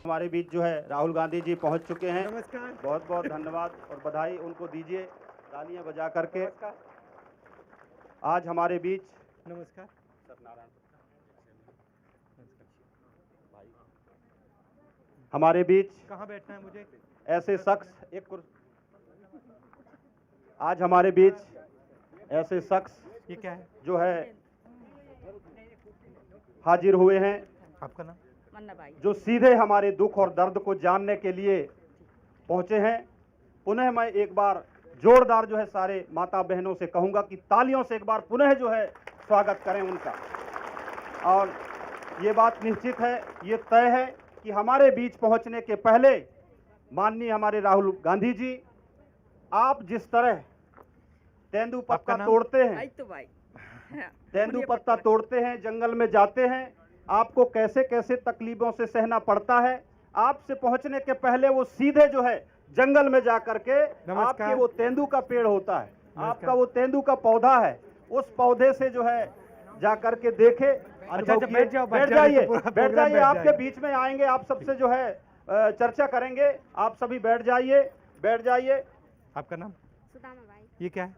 हमारे बीच जो है राहुल गांधी जी पहुंच चुके हैं। नमस्कार। बहुत बहुत धन्यवाद और बधाई उनको दीजिए तालियां बजा करके। आज हमारे बीच नमस्कार। हमारे बीच कहाँ बैठना है मुझे? ऐसे शख्स आज हमारे बीच ऐसे शख्स ये क्या है? जो है हाजिर हुए हैं, आपका नाम? मन्ना भाई। जो सीधे हमारे दुख और दर्द को जानने के लिए पहुंचे हैं। पुनः मैं एक बार जोरदार जो है सारे माता बहनों से कहूंगा कि तालियों से एक बार पुनः जो है स्वागत करें उनका। और ये बात निश्चित है, ये तय है कि हमारे बीच पहुंचने के पहले माननीय हमारे राहुल गांधी जी, आप जिस तरह तेंदुपत्ता तोड़ते हैं, तेंदुपत्ता तोड़ते हैं, जंगल में जाते हैं, आपको कैसे कैसे तकलीफों से सहना पड़ता है। आपसे पहुंचने के पहले वो सीधे जो है जंगल में जाकर के आपके वो तेंदु का पेड़ होता है, आपका वो तेंदु का पौधा है, उस पौधे से जो है जाकर के देखे। बैठ जाइए, आपके बीच में आएंगे, आप सबसे जो है चर्चा करेंगे। आप सभी बैठ जाइए। आपका नाम? सुदामा भाई। ये क्या है?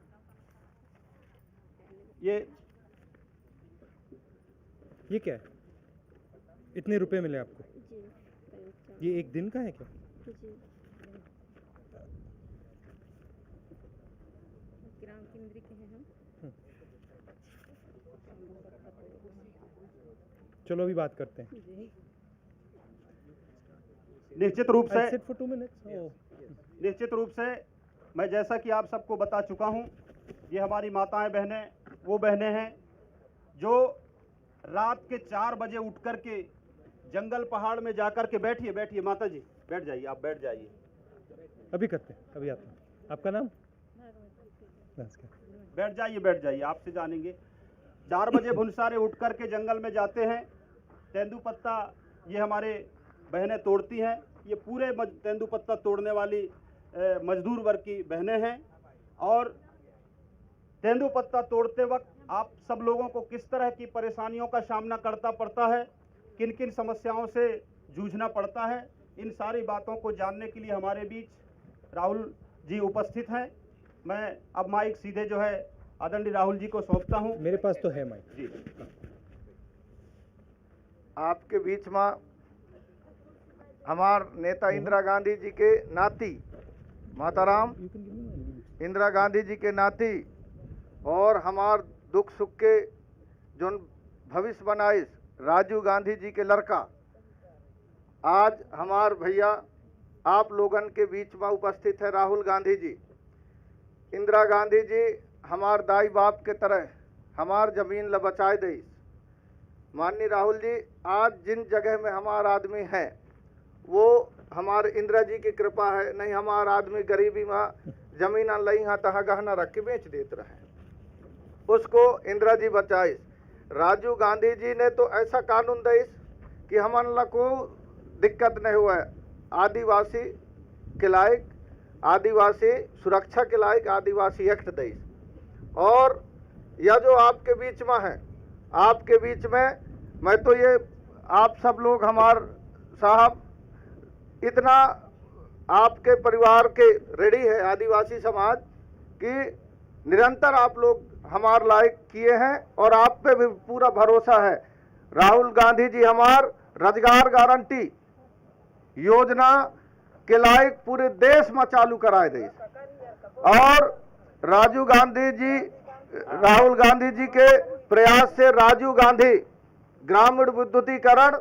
ये क्या है? इतने रुपए मिले आपको? जी। ये एक दिन का है क्या? जी। ग्राम केंद्र के हैं हम। चलो अभी बात करते हैं। जी। निश्चित रूप से Sit for 2 minutes. निश्चित रूप से मैं जैसा कि आप सबको बता चुका हूं, ये हमारी माताएं बहनें वो बहनें हैं जो रात के 4 बजे उठ कर के जंगल पहाड़ में जाकर के बैठिए माता जी, बैठ जाइए, आप बैठ जाइए। अभी करते हैं, अभी आता हूं। आपका नाम? बैठ जाइए, आपसे जानेंगे। 4 बजे भुनसारे उठ कर के जंगल में जाते हैं, तेंदुपत्ता ये हमारे बहनें तोड़ती हैं। ये पूरे तेंदुपत्ता तोड़ने वाली मजदूर वर्ग की बहनें हैं। और तेंदुपत्ता तोड़ते वक्त आप सब लोगों को किस तरह की परेशानियों का सामना करना पड़ता है, किन किन समस्याओं से जूझना पड़ता है, इन सारी बातों को जानने के लिए हमारे बीच राहुल जी उपस्थित हैं। मैं अब माइक सीधे जो है आदरणीय राहुल जी को सौंपता हूं। मेरे पास तो है माइक जी। आपके बीच में हमार नेता इंदिरा गांधी जी के नाती, माताराम इंदिरा गांधी जी के नाती, और हमार दुख सुख के जो भविष्य बनाइस राजीव गांधी जी के लड़का, आज हमार भैया आप लोगन के बीच में उपस्थित है राहुल गांधी जी। इंदिरा गांधी जी हमार दाई बाप के तरह हमार जमीन ल बचाए दई। माननीय राहुल जी, आज जिन जगह में हमार आदमी है वो हमारे इंदिरा जी की कृपा है, नहीं हमार आदमी गरीबी में जमीन लई हाँ तहाँ गहना रख के बेच देते रहे, उसको इंदिरा जी बचाइस। राजीव गांधी जी ने तो ऐसा कानून दिस कि हमन ला को दिक्कत नहीं हुआ है। आदिवासी के लायक, आदिवासी सुरक्षा के लायक आदिवासी एक्ट दिस। और यह जो आपके बीच में है, आपके बीच में मैं तो ये आप सब लोग हमार साहब इतना आपके परिवार के रेडी है आदिवासी समाज कि निरंतर आप लोग हमार लायक किए हैं और आप पे भी पूरा भरोसा है। राहुल गांधी जी हमार रोजगार गारंटी योजना के लायक पूरे देश में चालू कराए दे। और राजीव गांधी जी, राहुल गांधी जी के प्रयास से राजीव गांधी ग्रामीण विद्युतीकरण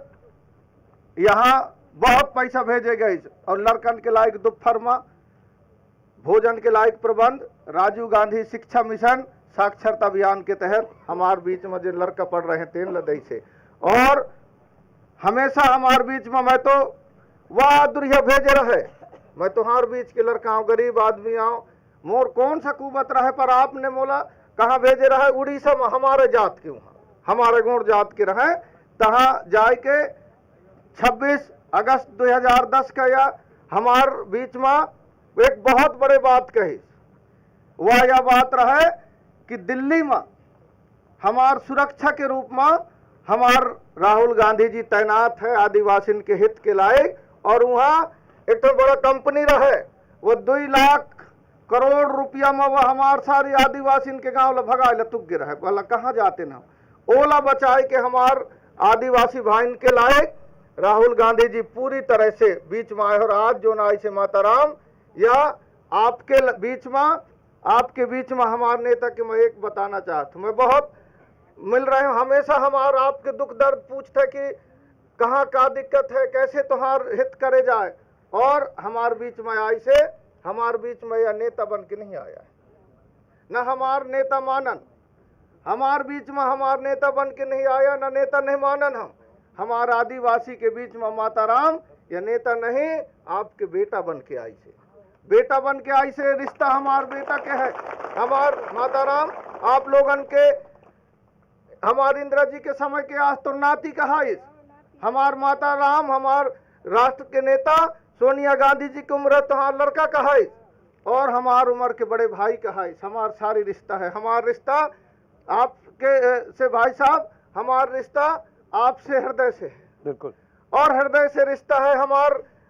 यहाँ बहुत पैसा भेजे गए और लड़कन के लायक दोपहरमा भोजन के लायक प्रबंध, राजीव गांधी शिक्षा मिशन साक्षरता अभियान के तहत हमारे बीच में जो लड़का पढ़ रहे हैं तेन लदई से। और हमेशा हमारे बीच में मैं तो वह दुरिया भेजे रहे, मैं तो हमारे बीच के लड़का हूँ, गरीब आदमी आऊँ, मोर कौन सा कुबत रहे, पर आपने बोला कहाँ भेजे रहे? उड़ीसा में हमारे जात के, वहाँ हमारे गौड़ जात के रहे, तहाँ जाए के 26 अगस्त 2010 का या हमार बीच में एक बहुत बड़े बात कही। वह यह बात रहे कि दिल्ली में हमार सुरक्षा के रूप में हमार राहुल गांधी जी तैनात है आदिवासी के हित के लायक, और वहाँ एक तो बड़ा कंपनी रहे, वो 2 लाख करोड़ रुपया में वो हमार सारी आदिवासी के गांव भगा तुक गिर है। बोला कहाँ जाते ना, ओला बचाए के हमार आदिवासी भाई के लायक राहुल गांधी जी पूरी तरह से बीच में आए। और आज जो ना ऐसे माताराम या आपके बीच में हमारे नेता के मैं एक बताना चाहता हूँ, मैं बहुत मिल रहे हूँ, हमेशा हमारा आपके दुख दर्द पूछते कि कहाँ का दिक्कत है, कैसे तुम्हार हित करे जाए। और हमारे बीच में आई से हमारे बीच में यह नेता बन के नहीं आया है, न हमार नेता मानन, हमारे बीच में हमार नेता बन के नहीं आया, न नेता नहीं मानन। हमारे आदिवासी के बीच में माताराम यह नेता नहीं, आपके बेटा बन के आई से, बेटा बन के आई से रिश्ता हमार बेटा के है। हमार माताराम आप लोगन के हमारे इंदिरा जी के समय के आज तो नाती कहा इस हमार माताराम, हमार राष्ट्र के नेता सोनिया गांधी जी की उम्र तुम्हार लड़का कहा इस, और हमार उम्र के बड़े भाई कहा इस। हमार सारी रिश्ता है, हमार रिश्ता आपके से भाई साहब, हमार रिश्ता आपसे हृदय से है, बिल्कुल, और हृदय से रिश्ता है।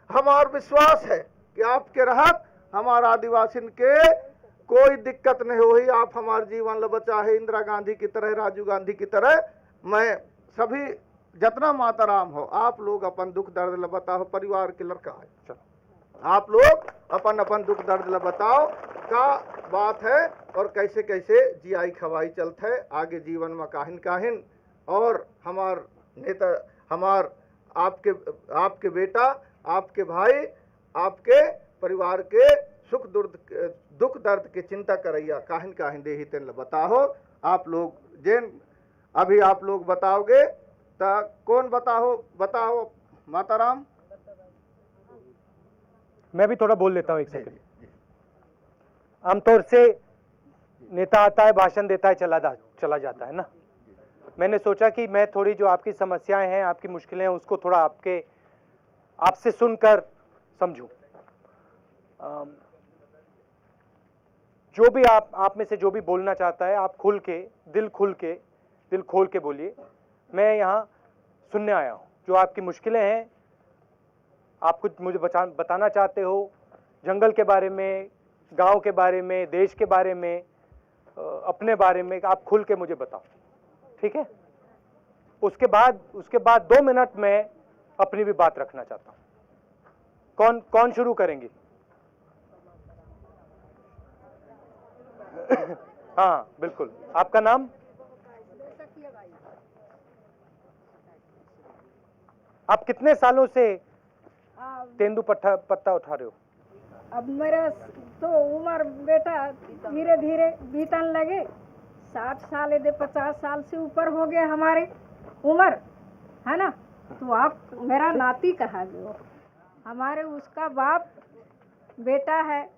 हमार विश्वास है कि आपके रहत हमारा आदिवासी के कोई दिक्कत नहीं हुई। आप हमारे जीवन ल बचा है, इंदिरा गांधी की तरह, राजीव गांधी की तरह। मैं सभी जितना माताराम हो, आप लोग अपन दुख दर्द ल बताओ, परिवार के लड़का है, आप लोग अपन अपन दुख दर्द ल बताओ का बात है और कैसे कैसे जियाई खवाई चलते है आगे जीवन में काहिन काहिन। और हमार नेता, हमार आपके बेटा, आपके भाई, आपके परिवार के दुख दर्द के चिंता करैया काहिन काहिन दे ही तेन बताओ। आप लोग जेन अभी आप लोग बताओगे तो कौन बताओ माताराम। मैं भी थोड़ा बोल लेता हूँ, एक सेकंड। आमतौर से नेता आता है, भाषण देता है, चला जाता है ना। मैंने सोचा कि मैं थोड़ी जो आपकी समस्याएं हैं, आपकी मुश्किलें हैं, उसको थोड़ा आपसे सुनकर समझूं। जो भी आप में से जो भी बोलना चाहता है, आप दिल खोल के बोलिए। मैं यहाँ सुनने आया हूँ। जो आपकी मुश्किलें हैं, आप कुछ मुझे बताना चाहते हो, जंगल के बारे में, गांव के बारे में, देश के बारे में, अपने बारे में, आप खुल के मुझे बताओ, ठीक है। उसके बाद 2 मिनट में अपनी भी बात रखना चाहता हूं। कौन शुरू करेंगे? हाँ बिल्कुल, आपका नाम? आप कितने सालों से तेंदुपत्ता उठा रहे हो? अब मेरा तो उम्र बेटा धीरे धीरे बीतन लगे, 60 साल 50 साल से ऊपर हो गए हमारे उम्र, है ना। तो आप मेरा नाती कहा गए, हमारे उसका बाप बेटा है,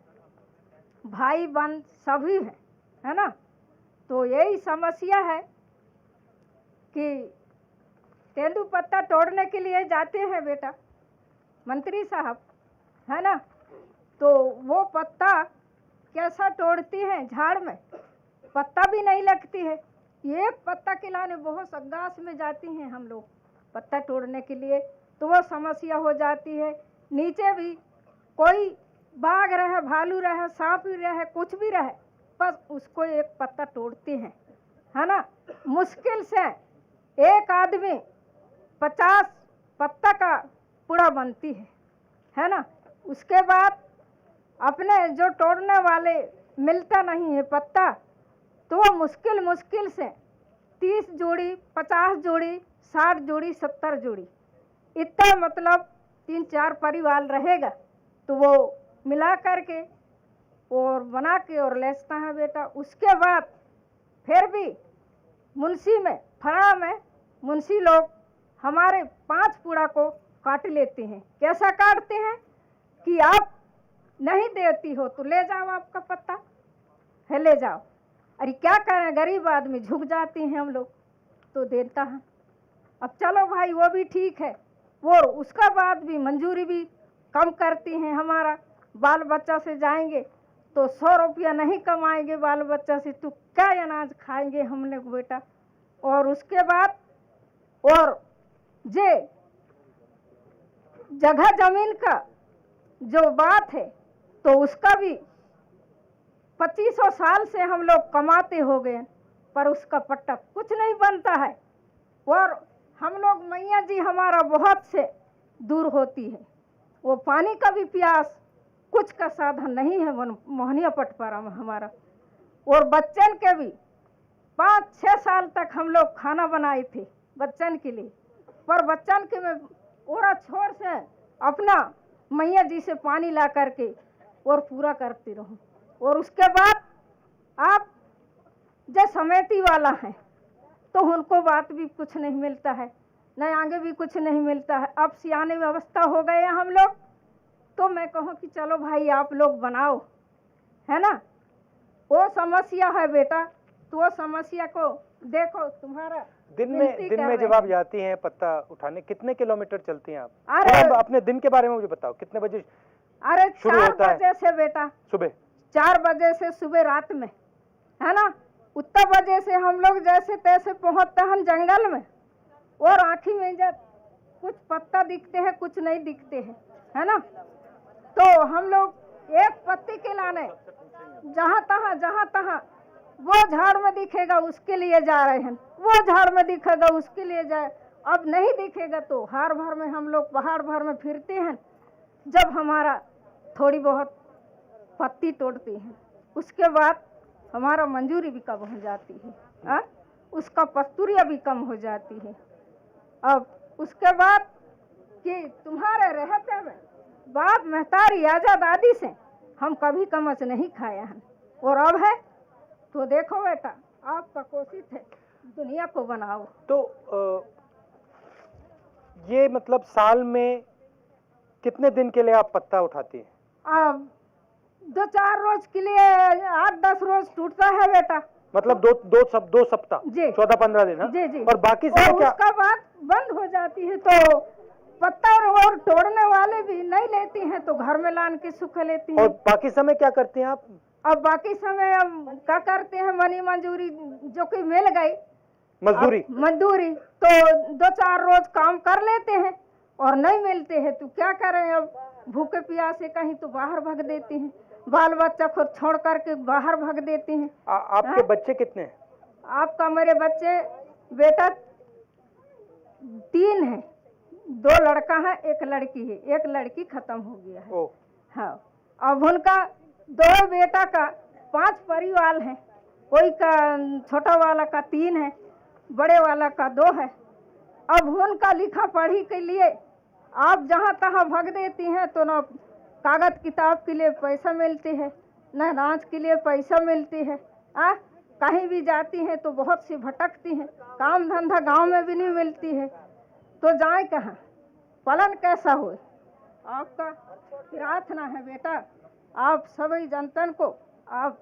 भाई बहन सभी है ना। तो यही समस्या है कि तेंदुपत्ता तोड़ने के लिए जाते हैं बेटा मंत्री साहब, है ना। तो वो पत्ता कैसा तोड़ती हैं, झाड़ में पत्ता भी नहीं लगती है। एक पत्ता के लाने बहुत संघर्ष में जाती हैं हम लोग पत्ता तोड़ने के लिए, तो वो समस्या हो जाती है। नीचे भी कोई बाघ रहे, भालू रहे, सांप भी रहे, कुछ भी रहे, बस उसको एक पत्ता तोड़ते हैं, है ना। मुश्किल से एक आदमी 50 पत्ता का पूड़ा बनती है ना। उसके बाद अपने जो तोड़ने वाले मिलता नहीं है पत्ता, तो वो मुश्किल से 30 जोड़ी, 50 जोड़ी, 60 जोड़ी, 70 जोड़ी, इतना मतलब 3-4 परिवार रहेगा, तो वो मिला करके और बना के और लेसता है बेटा। उसके बाद फिर भी मुंशी में, फड़ा में मुंशी लोग हमारे 5 पूड़ा को काट लेते हैं। कैसा काटते हैं कि आप नहीं देती हो तो ले जाओ, आपका पत्ता है ले जाओ। अरे क्या करें, गरीब आदमी झुक जाते हैं हम लोग, तो देता है। अब चलो भाई वो भी ठीक है, वो उसका बाद भी मंजूरी भी कम करती हैं। हमारा बाल बच्चा से जाएंगे तो 100 रुपया नहीं कमाएंगे बाल बच्चा से, तो क्या अनाज खाएंगे हम लोग बेटा। और उसके बाद और जे जगह जमीन का जो बात है तो उसका भी 2500 साल से हम लोग कमाते हो गए, पर उसका पट्टा कुछ नहीं बनता है। और हम लोग मैया जी हमारा बहुत से दूर होती है, वो पानी का भी प्यास कुछ का साधन नहीं है मोहनिया पटपारा में हमारा। और बच्चन के भी 5-6 साल तक हम लोग खाना बनाए थे बच्चन के लिए, पर बच्चन के मैं ओरा छोर से अपना मैया जी से पानी ला करके और पूरा करती रहूं। और उसके बाद आप जो समिति वाला है तो उनको बात भी कुछ नहीं मिलता है, न आगे भी कुछ नहीं मिलता है। अब सियाने व्यवस्था हो गए हैं हम लोग, तो मैं कहूँ कि चलो भाई आप लोग बनाओ, है ना। वो समस्या है बेटा, तो वो समस्या को देखो। तुम्हारा दिन में जब आप जाती हैं पत्ता उठाने, कितने किलोमीटर चलती हैं आप? अरे थोड़ा अपने दिन के बारे में मुझे बताओ, कितने बजे अरे शुरू 4 होता है? बजे से बेटा, सुबह 4 बजे से सुबह रात में, है ना। उतना बजे से हम लोग जैसे तैसे पहुंचते हैं जंगल में, और आँखी में जब कुछ पत्ता दिखते हैं कुछ नहीं दिखते हैं, है ना। तो हम लोग एक पत्ती के लाने जहाँ तहाँ वो झाड़ में दिखेगा उसके लिए जा रहे हैं, वो झाड़ में दिखेगा उसके लिए जाए। अब नहीं दिखेगा तो हार भर में हम लोग पहाड़ भर में फिरते हैं। जब हमारा थोड़ी बहुत पत्ती तोड़ती हैं, उसके बाद हमारा मंजूरी भी कम हो जाती है, उसका पस्तूरिया भी कम हो जाती है। अब उसके बाद कि तुम्हारे रहते में बाप महतारी आजाद आदि से हम कभी कमच नहीं खाया हैं, और अब है तो देखो बेटा आपका कोशिश है दुनिया को बनाओ। तो ये मतलब साल में कितने दिन के लिए आप पत्ता उठाती हैं? अब 2-4 रोज के लिए 8-10 रोज टूटता है बेटा, मतलब दो सप्ताह जी। 14-15 दिन, हाँ? जी जी। और बाकी समय क्या? उसका बाद बंद हो जाती है, तो पत्ता और तोड़ने वाले भी नहीं लेती हैं तो घर में लान के सूख लेती हैं। और बाकी समय क्या करती हैं आप? अब बाकी समय अब क्या करते हैं, मनी मंजूरी जो कि मिल गई मजदूरी तो 2-4 रोज काम कर लेते हैं, और नहीं मिलते हैं तो क्या करें। अब भूखे प्यासे कहीं तो बाहर भग देते हैं, बाल बच्चा को छोड़ करके बाहर भग देते हैं। आपके बच्चे कितने हैं? आपका मेरे बच्चे बेटा 3 हैं, 2 लड़का है 1 लड़की है, 1 लड़की खत्म हो गया है। हाँ, अब उनका 2 बेटा का 5 परिवार हैं, कोई का छोटा वाला का 3 है, बड़े वाला का 2 है। अब उनका लिखा पढ़ी के लिए आप जहाँ तहाँ भग देती हैं, तो न कागज किताब के लिए पैसा मिलती है, न नाच के लिए पैसा मिलती है। कहीं भी जाती हैं तो बहुत सी भटकती हैं, काम धंधा गांव में भी नहीं मिलती है, तो जाए कहाँ, पालन कैसा हो। आपका प्रार्थना है बेटा, आप सभी जनतन को आप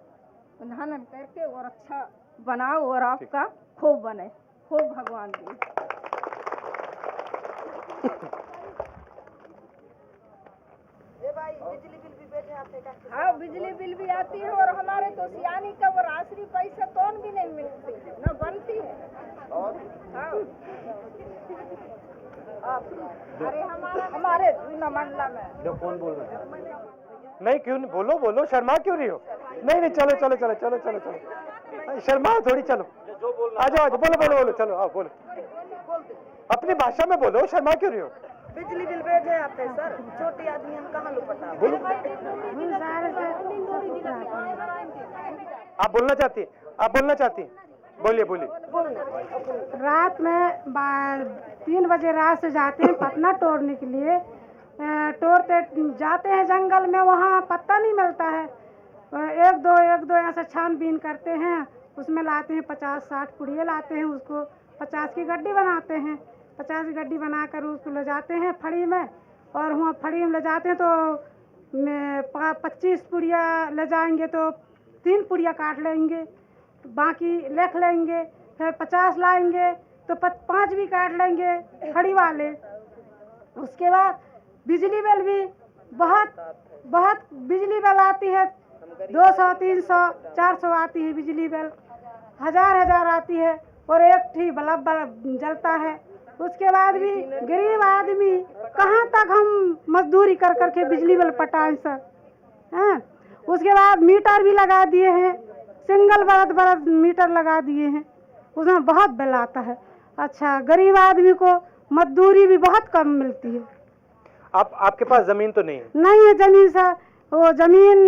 ध्यान करके और अच्छा बनाओ, और आपका खूब बने, खूब भगवान दी। हाँ, बिजली बिल भी आती है, और हमारे तो सियानी का वो राशि पैसा कौन भी नहीं मिलती है, न बनती है। हाँ। अरे हमारे न मंडला में जो कौन बोल रहा है? नहीं, क्यों नहीं, बोलो, शर्मा क्यों रही हो? नहीं, चलो, शर्मा थोड़ी, चलो आ जाओ, बोलो, चलो आओ, बोलो, अपनी भाषा में बोलो, शर्मा क्यों रही हो? बिजली बिल भेजे आते हैं सर, छोटी आदमी हम कहाँ लुपटा। आप बोलना चाहती हैं, बोलिए। रात में 3 बजे रात से जाते हैं पत्ता तोड़ने के लिए, तोड़ते जाते हैं जंगल में, वहाँ पत्ता नहीं मिलता है। एक दो ऐसा छानबीन करते हैं, उसमें लाते हैं 50-60 पुड़िये लाते हैं, उसको 50 की गड्डी बनाते हैं। 50 की गड्डी बनाकर उसको ले जाते हैं फड़ी में, और वहाँ फड़ी में ले जाते हैं तो 25 पुड़िया ले जाएंगे तो 3 पुड़िया काट लेंगे, बाकी लिख लेंगे। फिर 50 लाएंगे तो 5 भी काट लेंगे खड़ी वाले। उसके बाद बिजली बिल भी बहुत बिजली बिल आती है, 200, 300, 400 आती है बिजली बिल, 1000 आती है, और एक ठीक बल्ब जलता है। उसके बाद भी गरीब आदमी कहाँ तक हम मजदूरी कर करके बिजली बिल पटाएं सर? हैं? उसके बाद मीटर भी लगा दिए हैं, सिंगल बड़ा मीटर लगा दिए हैं, उसमें बहुत बिल आता है। अच्छा, गरीब आदमी को मजदूरी भी बहुत कम मिलती है। आपके पास जमीन तो नहीं है? नहीं है जमीन सर, वो जमीन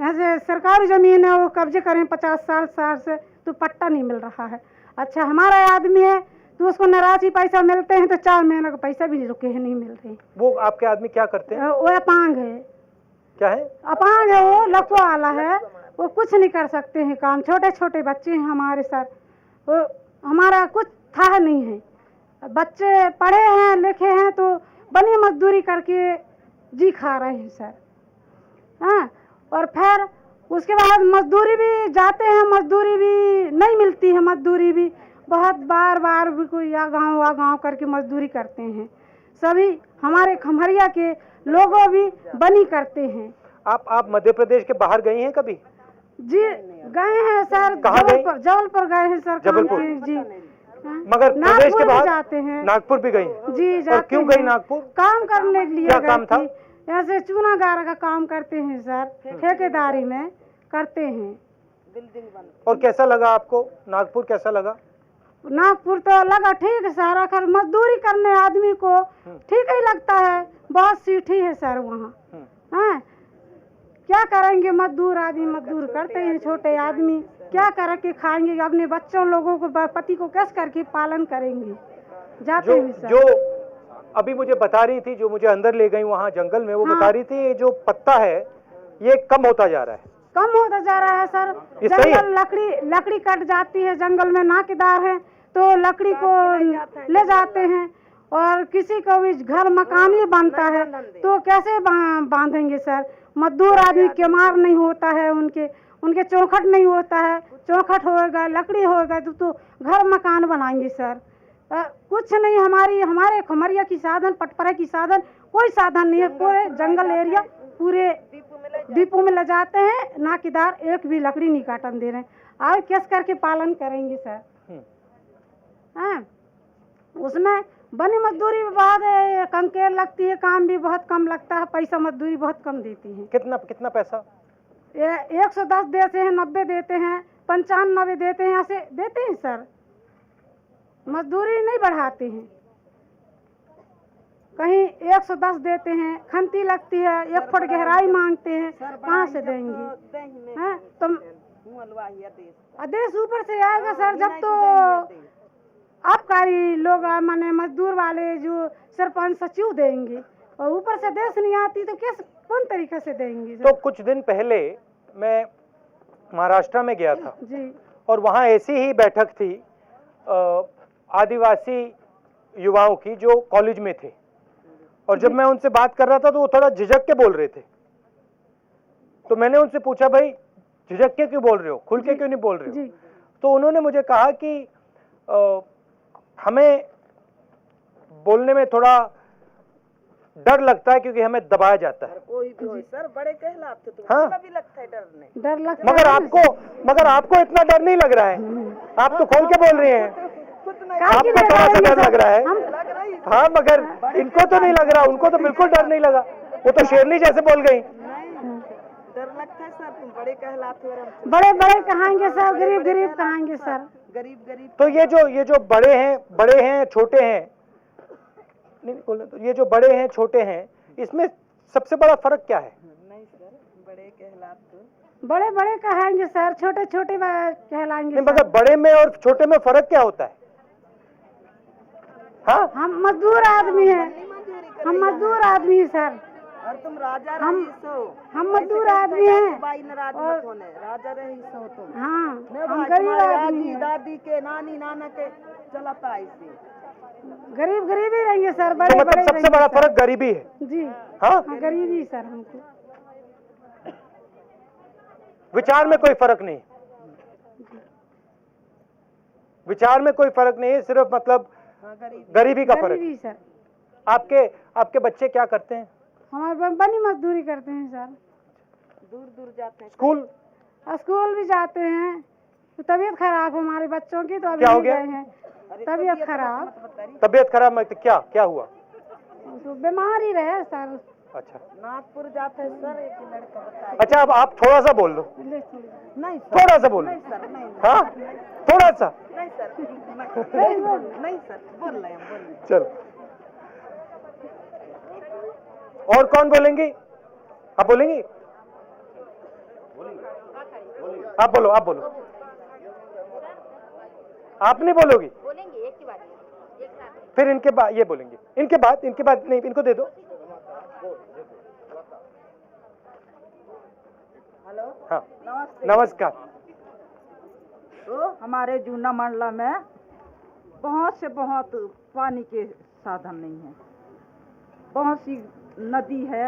ऐसे सरकारी जमीन है, वो कब्जे करें 50 साल से, तो पट्टा नहीं मिल रहा है। अच्छा, हमारा आदमी है तो उसको नाराजी पैसा मिलते हैं, तो 4 महीने का पैसा भी रुके हैं, नहीं मिल रहे। वो आपके आदमी क्या करते हैं? वो अपांग है। क्या है? अपांग है, वो लकवा वाला है, वो कुछ नहीं कर सकते हैं काम। छोटे छोटे बच्चे हैं हमारे सर, वो हमारा कुछ था नहीं है। बच्चे पढ़े हैं लिखे हैं तो बनी मजदूरी करके जी खा रहे हैं सर। हाँ, और फिर उसके बाद मजदूरी भी जाते हैं, मजदूरी भी नहीं मिलती है। मजदूरी भी बहुत बार भी कोई या गाँव करके मजदूरी करते हैं। सभी हमारे खमरिया के लोगों भी बनी करते हैं। आप मध्य प्रदेश के बाहर गई हैं कभी? जी गए हैं सर। जबलपुर गए हैं सर। जबलपुर जी। मगर प्रदेश के बाहर जाते हैं। नागपुर भी गई? जी जाते। और क्यों गई नागपुर? काम करने के लिए। क्या काम था? ऐसे चूना गारा का काम करते हैं सर, ठेकेदारी में करते हैं। और कैसा लगा आपको नागपुर? कैसा लगा? नागपुर तो लगा ठीक है सर, आखिर मजदूरी करने आदमी को ठीक ही लगता है। बहुत सीठी है सर वहाँ। हाँ, क्या करेंगे मजदूर आदमी, मजदूर करते हैं। छोटे आदमी क्या करके खाएंगे, अपने बच्चों लोगों को पति को कैसे करके पालन करेंगे। जाते हैं सर। जो अभी मुझे बता रही थी, जो मुझे अंदर ले गई वहाँ जंगल में, वो बता रही थी ये जो पत्ता है ये कम होता जा रहा है। कम होता जा रहा है सर। जंगल लकड़ी कट जाती है, जंगल में नाकेदार है तो लकड़ी को ले जाते हैं। और किसी को भी घर मकान ही बनता है तो कैसे बांधेंगे सर? मजदूर आदमी केमार नहीं होता है, उनके चौखट नहीं होता है। चौखट होगा, लकड़ी होगा तो घर मकान बनाएंगे सर। कुछ नहीं, हमारे खमरिया की साधन, पटपरा की साधन, कोई साधन नहीं है। पूरे जंगल एरिया पूरे डिपो में ले जाते हैं, नाकेदार एक भी लकड़ी नहीं काटन दे रहे हैं। आगे कैसे करके पालन करेंगे सर? हाँ, उसमें बनी मजदूरी बाद कंकेर लगती है, काम भी बहुत कम लगता है, पैसा मजदूरी बहुत कम देती है। कितना पैसा? 110 देते हैं, 90 देते हैं, 95 देते हैं, ऐसे देते हैं सर। मजदूरी नहीं बढ़ाते हैं। कहीं 110 देते हैं, खंती लगती है, 1 फुट गहराई मांगते हैं, कहाँ से देंगे? हैं तो आदेश ऊपर से आएगा सर। जब तो आबकारी लोग माने मजदूर वाले जो सरपंच सचिव देंगे, और ऊपर से देश नहीं आती तो कौन तरीके से देंगे? तो कुछ दिन पहले मैं महाराष्ट्र में गया था जी, और वहाँ ऐसी ही बैठक थी आदिवासी युवाओं की जो कॉलेज में थे। और जब मैं उनसे बात कर रहा था तो वो थोड़ा झिझक के बोल रहे थे। तो मैंने उनसे पूछा, भाई झिझक के क्यों बोल रहे हो, खुल के क्यों नहीं बोल रहे हो? तो उन्होंने मुझे कहा कि हमें बोलने में थोड़ा डर लगता है क्योंकि हमें दबाया जाता है। कोई भी हो सर, बड़े कहलाते तो हाँ, भी लगता है डरने। डर लगता मगर आपको इतना डर नहीं लग रहा है। आप तो खोल के बोल रहे हैं, आपको थोड़ा सा डर लग रहा है। हाँ, मगर इनको तो नहीं लग रहा, उनको तो बिल्कुल डर नहीं लगा। वो तो शेरनी जैसे बोल गई। डर लगता है सर, तुम बड़े कहलाते हो। बड़े कहाएंगे सर, गरीब कहाएंगे सर। गरीब तो ये जो बड़े हैं छोटे हैं, नहीं बोले तो ये जो बड़े हैं छोटे हैं, इसमें सबसे बड़ा फर्क क्या है? नहीं सर, बड़े कहलाते, बड़े कहाएंगे सर, छोटे कहलाएंगे। नहीं, मगर बड़े में और छोटे में फर्क क्या होता है? हाँ, हम मजदूर आदमी हैं, हम मजदूर आदमी हैं सर। और तुम राजा रहीस हो। हम मजदूर आदमी हैं। भाई नाराज मत होने, राजा रहीस हो तुम। हाँ, हम गरीब आदमी, दादी के नानी नाना के चलाता ऐसे। गरीब ही रहेंगे सर। तो मतलब सबसे बड़ा फर्क गरीबी है। जी हाँ, गरीबी सर। हमको विचार में कोई फर्क नहीं, विचार में कोई फर्क नहीं है, सिर्फ मतलब गरीबी का फर्क। गरीबी सर। आपके बच्चे क्या करते हैं? हमारे बनी मजदूरी करते हैं सर। दूर जाते हैं। स्कूल भी जाते हैं। तो तबीयत खराब है हमारे बच्चों की, तो अभी क्या हो गया? गए हैं। तबीयत खराब मतलब क्या हुआ? तो बीमार ही रहे सर। अच्छा नागपुर जाते हैं सर, एक लड़का बताया। अच्छा, अब आप थोड़ा सा बोल दो, नहीं सर, थोड़ा सा बोलो। नहीं सर, नहीं हाँ, थोड़ा सा। नहीं सर, नहीं सर, बोल रहे हैं, बोल रहे हैं। चलो, और कौन बोलेंगी? आप बोलेंगी? आप बोलो, आप बोलो। आप नहीं बोलोगी? बोलेंगे एक के बाद एक साथ। फिर इनके बाद ये बोलेंगे, इनके बाद नहीं, इनको दे दो। हेलो, हाँ, नमस्ते। नमस्कार। तो हमारे जूना मंडला में बहुत से बहुत पानी के साधन नहीं है। बहुत सी नदी है,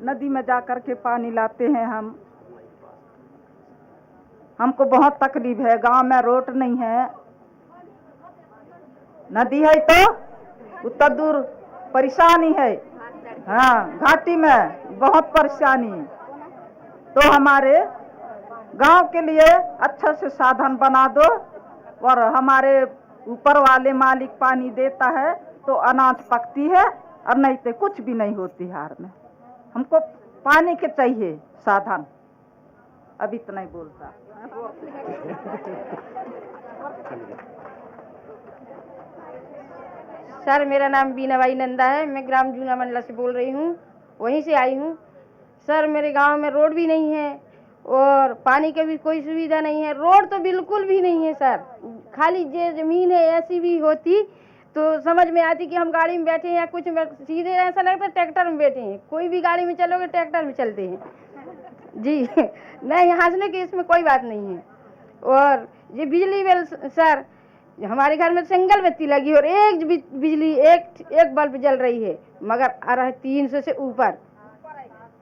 नदी में जा कर के पानी लाते हैं हम। हमको बहुत तकलीफ है, गांव में रोड नहीं है। नदी है तो उतना दूर परेशानी है। हाँ, घाटी में बहुत परेशानी है। तो हमारे गांव के लिए अच्छा से साधन बना दो, और हमारे ऊपर वाले मालिक पानी देता है तो अनाज पकती है, और नहीं तो कुछ भी नहीं होती हार में। हमको पानी के चाहिए साधन। अब इतना ही बोलता। सर मेरा नाम बीनाबाई नंदा है, मैं ग्राम जूना मंडला से बोल रही हूँ, वहीं से आई हूँ। सर मेरे गांव में रोड भी नहीं है और पानी की भी कोई सुविधा नहीं है। रोड तो बिल्कुल भी नहीं है सर। खाली जो ज़मीन है ऐसी भी होती तो समझ में आती कि हम गाड़ी में बैठे हैं या कुछ में, सीधे ऐसा लगता है ट्रैक्टर में बैठे हैं। कोई भी गाड़ी में चलोगे ट्रैक्टर में चलते हैं जी। नहीं, हंसने की इसमें कोई बात नहीं है। और ये बिजली बिल सर, हमारे घर में सिंगल बत्ती लगी और एक बिजली एक बल्ब जल रही है, मगर आ रहा है 300 से ऊपर।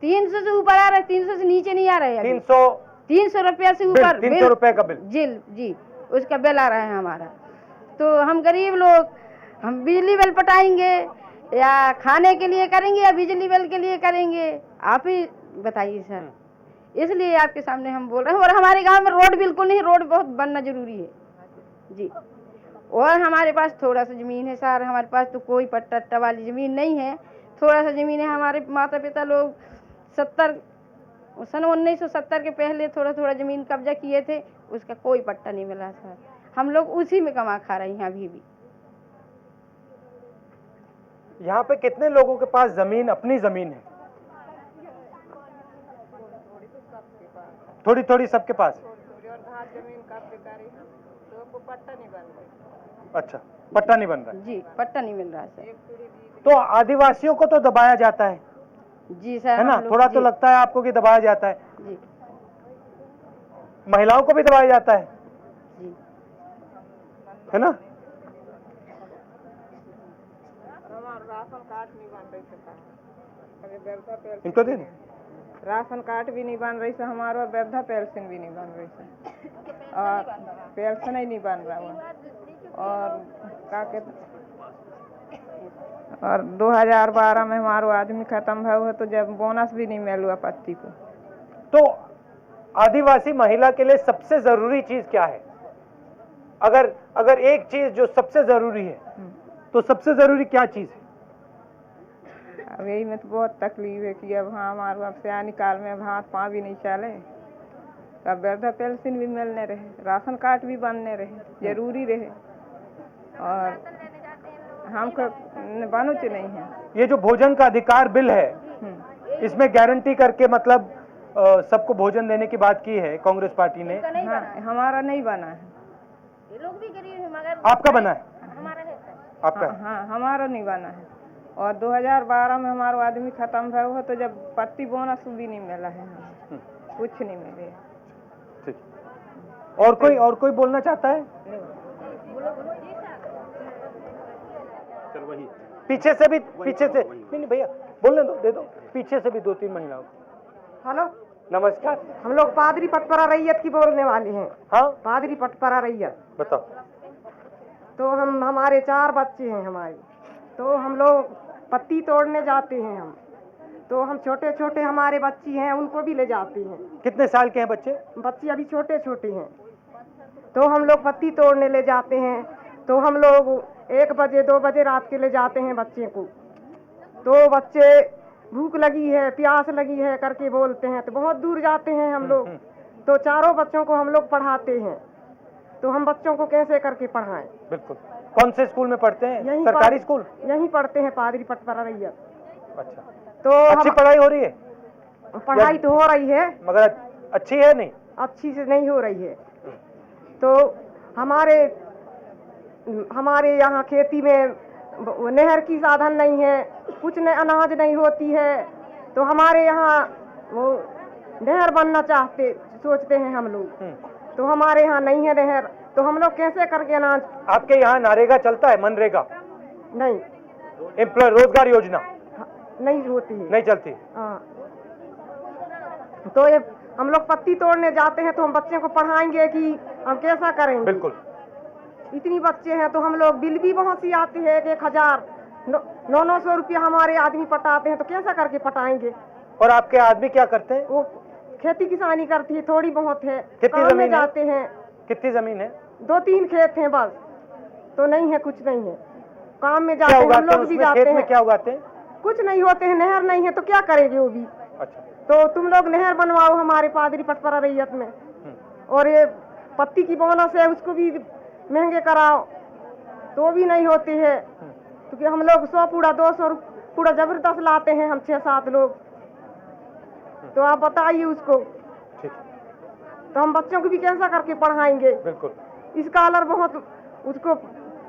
300 से ऊपर आ रहा है, 300 से नीचे नहीं आ रहा है। 300 रुपया से ऊपर 300 रुपए का बिल जी, उसका बिल आ रहा है हमारा। तो हम गरीब लोग, हम बिजली बिल पटाएंगे या खाने के लिए करेंगे या बिजली बिल के लिए करेंगे, आप ही बताइए सर। इसलिए आपके सामने हम बोल रहे हैं। और हमारे गांव में रोड बिल्कुल नहीं, रोड बहुत बनना जरूरी है जी। और हमारे पास थोड़ा सा ज़मीन है सर, हमारे पास तो कोई पट्टा वाली ज़मीन नहीं है, थोड़ा सा ज़मीन है। हमारे माता पिता लोग सन 1970 के पहले थोड़ा थोड़ा ज़मीन कब्जा किए थे, उसका कोई पट्टा नहीं मिला सर। हम लोग उसी में कमा खा रहे हैं अभी भी। यहाँ पे कितने लोगों के पास जमीन, अपनी जमीन है? थोड़ी थोड़ी सबके पास। अच्छा, पट्टा नहीं बन रहा है जी, पट्टा नहीं मिल रहा है सर। तो आदिवासियों को तो दबाया जाता है जी सर, है ना? हम लोग- थोड़ा जी, तो लगता है आपको कि दबाया जाता है। जी महिलाओं को भी दबाया जाता है, जी। है ना? राशन कार्ड नहीं बन रही है, इनको दे दें। राशन कार्ड भी नहीं बन रही है हमारा, और वृद्धा पेंशन भी नहीं बन रही है, और पेंशन ही नहीं बन रहा हुआ। और क्या कहते, और 2012 में हमारा आदमी खत्म हुआ तो जब बोनस भी नहीं मिल हुआ पति को। तो आदिवासी महिला के लिए सबसे जरूरी चीज क्या है? अगर एक चीज जो सबसे जरूरी है तो सबसे जरूरी क्या चीज है? अब यही में तो बहुत तकलीफ है कि अब हाँ हमारे अब सयानी काल में अब हाथ पाँव भी नहीं चले, तब वृद्धा पेंशन भी मिलने रहे, राशन कार्ड भी बनने रहे, जरूरी रहे, और हमको बनो च नहीं है। ये जो भोजन का अधिकार बिल है, इसमें गारंटी करके मतलब सबको भोजन देने की बात की है कांग्रेस पार्टी ने। हाँ, हमारा नहीं बना है। ये लोग भी गरीब हैं मगर आपका बना है? हमारा है सर। आपका हाँ, हाँ, हमारा नहीं बना है। और 2012 में हमारा आदमी खत्म हुआ तो जब पत्ती बोनस भी नहीं मिला है, कुछ नहीं मिले। ठीक। और कोई बोलना चाहता है? पीछे से नहीं भैया बोलने दो, दे दो। पीछे से भी 2-3 महिलाओं को। हेलो, नमस्कार। हम लोग पादरी पटपरा रैयत की बोलने वाले हैं। हाँ, पादरी पटपरा रैयत। बताओ। तो हमारे 4 बच्चे हैं हमारे, तो हम लोग पत्ती तोड़ने जाते हैं हम, तो हम छोटे छोटे हमारे बच्ची हैं उनको भी ले जाते हैं। कितने साल के हैं बच्चे? बच्चे अभी छोटे छोटे हैं, तो हम लोग पत्ती तोड़ने ले जाते हैं। तो हम लोग 1 बजे 2 बजे रात के ले जाते हैं बच्चे को, तो बच्चे भूख लगी है, प्यास लगी है करके बोलते हैं, तो बहुत दूर जाते हैं हम लोग। तो चारों बच्चों को हम लोग पढ़ाते हैं, तो हम बच्चों को कैसे करके पढ़ाएं? बिल्कुल। कौन से स्कूल में पढ़ते हैं? यहीं सरकारी स्कूल? यहीं पढ़ते हैं, पादरी पटपरा रैयत। अच्छा, तो अच्छी पढ़ाई हो रही है? पढ़ाई तो हो रही है, मगर अच्छी है नहीं? अच्छी से नहीं हो रही है। तो हमारे यहाँ खेती में नहर की साधन नहीं है, कुछ न अनाज नहीं होती है, तो हमारे यहाँ वो नहर बनना सोचते हैं हम लोग, तो हमारे यहाँ नहीं है नहर, तो हम लोग कैसे करके अनाज। आपके यहाँ नरेगा चलता है? मनरेगा नहीं, एम्प्लॉय रोजगार योजना नहीं होती है, नहीं चलती? हाँ। तो ये हम लोग पत्ती तोड़ने जाते हैं, तो हम बच्चे को पढ़ाएंगे कि हम कैसा करेंगे? बिल्कुल। इतनी बच्चे हैं तो हम लोग बिल भी बहुत सी आती है, 1,000-900 रुपया हमारे आदमी पटाते हैं, तो कैसा करके पटाएंगे? और आपके आदमी क्या करते हैं? वो खेती किसानी करती है, थोड़ी बहुत है। कितनी काम में जमीन है? जाते हैं। कितनी जमीन है? 2-3 खेत हैं बस, तो नहीं है, कुछ नहीं है। काम में क्या जाते हैं, हम उगाते हैं लोग भी उसमें? जाते खेत में हैं। क्या उगाते हैं? कुछ नहीं होते हैं, नहर नहीं है तो क्या करेंगे वो भी। अच्छा, तो तुम लोग नहर बनवाओ हमारे पादरी पटपरा रैयत में, और ये पत्ती की बोनस है उसको भी महंगे कराओ, तो भी नहीं होती है। क्योंकि हम लोग 100 पूड़ा 200 पूड़ा जबरदस्त लाते हैं, हम 6-7 लोग। तो आप बताइए उसको, ठीक। तो हम बच्चों को भी कैसा करके पढ़ाएंगे? बिल्कुल। स्कॉलर बहुत, उसको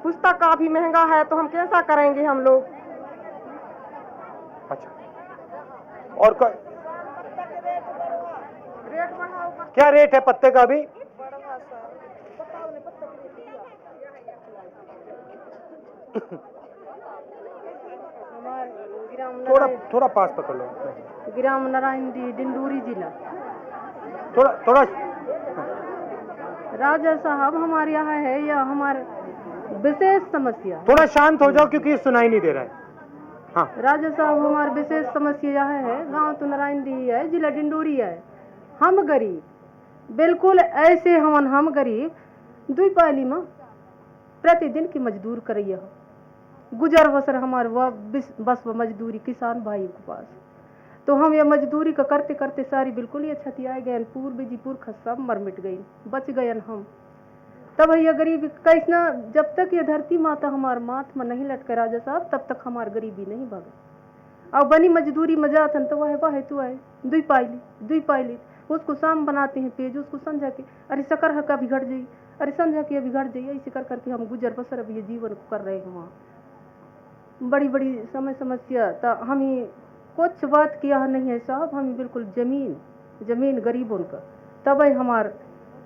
पुस्तक काफी महंगा है, तो हम कैसा करेंगे हम लोग? अच्छा, और क्या रेट है पत्ते का अभी? थोड़ा पास पकड़ लो। ग्राम नारायण डिंडोरी जिला। थोड़ा राजा साहब हमारे यहाँ है या हमारे विशेष समस्या? थोड़ा शांत हो जाओ क्योंकि सुनाई नहीं दे रहा है। हाँ राजा साहब हमारी विशेष समस्या यह है, गांव तो नारायण डी है, जिला डिंडोरी है। हम गरीब, बिल्कुल ऐसे हम गरीब 2 पाली में प्रतिदिन की मजदूर करिए हो, गुजर बसर हमारे बस मजदूरी किसान भाई के पास। तो हम ये मजदूरी का करते करते सारी बिल्कुल ही क्षति आ गए, पूर्व जी पुरख सब मर मिट गई, बच गए हम। तब ये गरीब कैसना, जब तक ये धरती माता हमार माथ में नहीं लटके राजा साहब, तब तक हमार गरीबी नहीं भागे। अब बनी मजदूरी मजा थन तो वह तो है 2 पाइली उसको शाम बनाते हैं पेज, उसको संझा के अरे शकर हका बिगड़ जाई, अरे संझा के बिगड़ जाइए, ऐसे कर करके हम गुजर बसर अब ये जीवन को कर रहे हैं। वहाँ बड़ी बड़ी समस्या, तो हम ही कुछ बात किया नहीं है साहब, हम बिल्कुल जमीन गरीबों का, तब हमार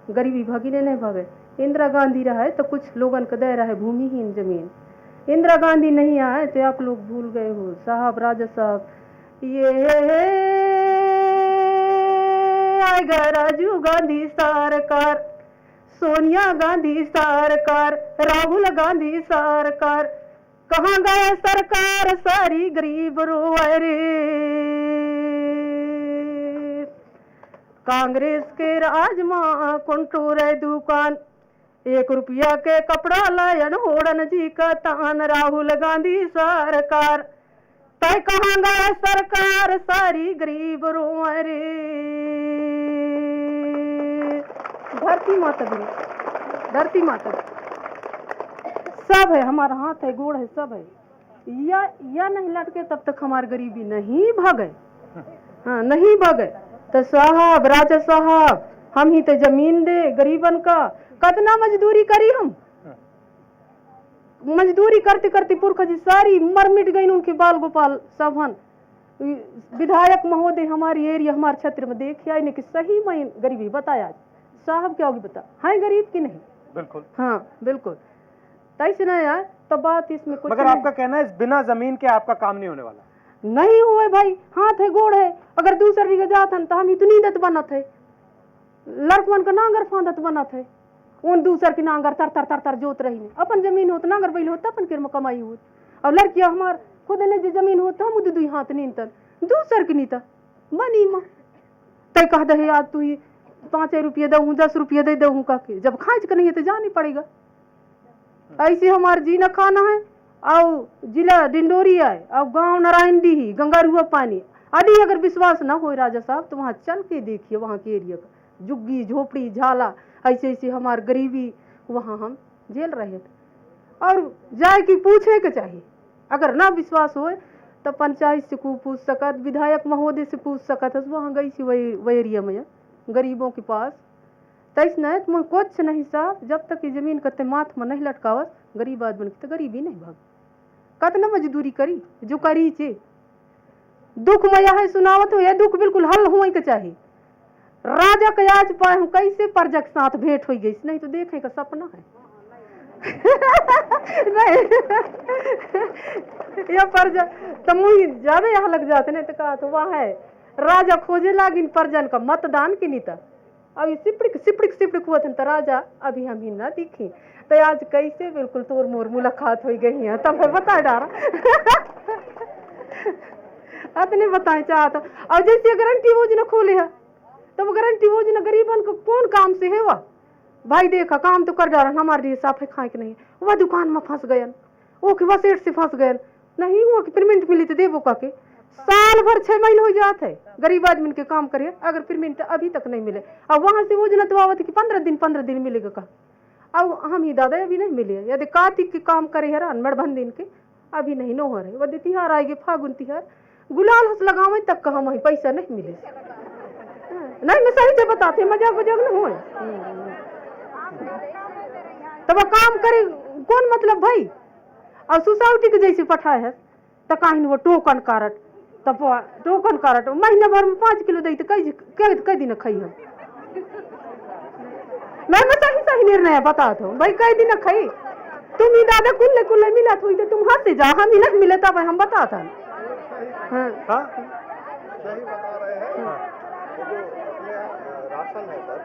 गरीबी भगीने नहीं भागे। इंदिरा गांधी रहा है तो कुछ लोगन का दे रहा है भूमिहीन जमीन, इंदिरा गांधी नहीं आए तो आप लोग भूल गए हो साहब। राजा साहब ये आएगा राजीव गांधी सरकार, सोनिया गांधी सरकार, राहुल गांधी सरकार, कहाँ गए सरकार सारी गरीब रोए रे। कांग्रेस के राज में कुंटूरे दुकान, 1 रुपया के कपड़ा लायन होड़न जी का तान, राहुल गांधी सरकार, तय कहाँ गए सरकार सारी गरीब रोए रे। धरती माता सब है, हमारा हाथ है गोड़ है सब है, या नहीं लटके तब तक हमारी गरीबी नहीं भागे। हाँ नहीं भागे तो साहब राजा साहब हम ही तो जमीन दे गरीबन का, कितना मजदूरी करी हम, मजदूरी करते करते पुरखा जी सारी मर मिट गई, उनके बाल गोपाल सबन। विधायक महोदय हमारी एरिया हमारे क्षेत्र में देखिए आईने कि सही में गरीबी बताया साहब, क्या होगी बता, है गरीब की नहीं? बिल्कुल हाँ बिल्कुल, तैसे ना यार तो बात इसमें कुछ। मगर आपका कहना है बिना जमीन के आपका काम नहीं होने वाला? नहीं हुए भाई, हाथ है गोड़ है, अगर दूसरी जगह जात तो हम इतनी दत बना थे, लड़कवन का नांगर फांदत बना थे, उन दूसर की नांगर तर तर तर तर जोत रही, अपन जमीन होत नांगर बैल होता अपन किर में कमाई होत। अब लड़कियां हमार खुद ने जो जमीन होता हम 2 हाथ नींतन, दूसर की नीता बनी माँ तय कह दे याद तू ही 5 रुपये दऊ 10 रुपये दे दऊ का के, जब खाँच कर नहीं है तो जानी पड़ेगा। ऐसे हमारे जीना खाना है, और जिला डिंडोरी है और गांव नारायण डी ही गंगारुआ पानी आदि। अगर विश्वास ना हो राजा साहब तो वहाँ चल के देखिए, वहाँ के एरिया का झुग्गी झोपड़ी झाला ऐसे ऐसे हमार गरीबी वहाँ हम झेल रहे थे। और जाए कि पूछे के चाहिए, अगर ना विश्वास हो तो पंचायत से पूछ सकत, विधायक महोदय से पूछ सकत है। वहाँ गई सी वही एरिया में गरीबों के पास तैस नहीं तुम कुछ नहीं साहब, जब तक ये जमीन कते माथ में नहीं लटकावत गरीब आदमी की तो गरीबी नहीं भाग। कतना मजदूरी करी जो करी चे दुख मया है सुनावत हो, ये दुख बिल्कुल हल हो के चाहिए। राजा के आज पाए हूँ कैसे प्रजा के साथ भेंट हो गई, नहीं तो देखे का सपना है। नहीं ये प्रजा तो मुझे ज्यादा यहाँ लग जाते नहीं तो कहा तो वहाँ है राजा खोजे लागिन प्रजन का मतदान की नीता। अब ये सिपड़िक हुआ था राजा अभी हम ही ना दिखे तो आज कैसे बिल्कुल तोर मोर मुलाकात हो गई है। तब बता डारा अपने बताए चाहता। और जैसे गारंटी योजना खोले है तब गारंटी योजना गरीबन को कौन काम से है वह भाई देखा काम तो कर डारा हमारे लिए साफे खाए के नहीं वह दुकान में फंस गए वो कि वह सेठ से फंस गए नहीं हुआ कि पेमेंट मिली तो देवो का के साल भर 6 महीने हो जाते है गरीब आदमी के काम करे अगर पेमेंट अभी तक नहीं मिले। अब वहां से योजना तो आवत कि 15 दिन मिलेगा का। अब हम ही दादा अभी नहीं मिले यदि कार्तिक के काम करे है मड़बन दिन के अभी नहीं नो हो रहे वह तिहार आएगी फागुन तिहार गुलाल हंस लगावे तक का हम वही पैसा नहीं मिले। नहीं मैं सही से बताते मजाक वजाक न हो तब काम करे कौन मतलब भाई। और सोसाइटी के जैसे पठाए है तो कहीं वो टोकन कारट तब टोकन कारट महीना भर में 5 किलो दी तो कई दिन खाई हम। मैं सही निर्णय बता दो भाई कई दिन खाई तुम ही दादा कुल्ले मिला थी तो तुम हाथ से जा हम ही नहीं मिले तब हम बता था। हाँ सही बता रहे हैं। तो जो अपने राशन है सर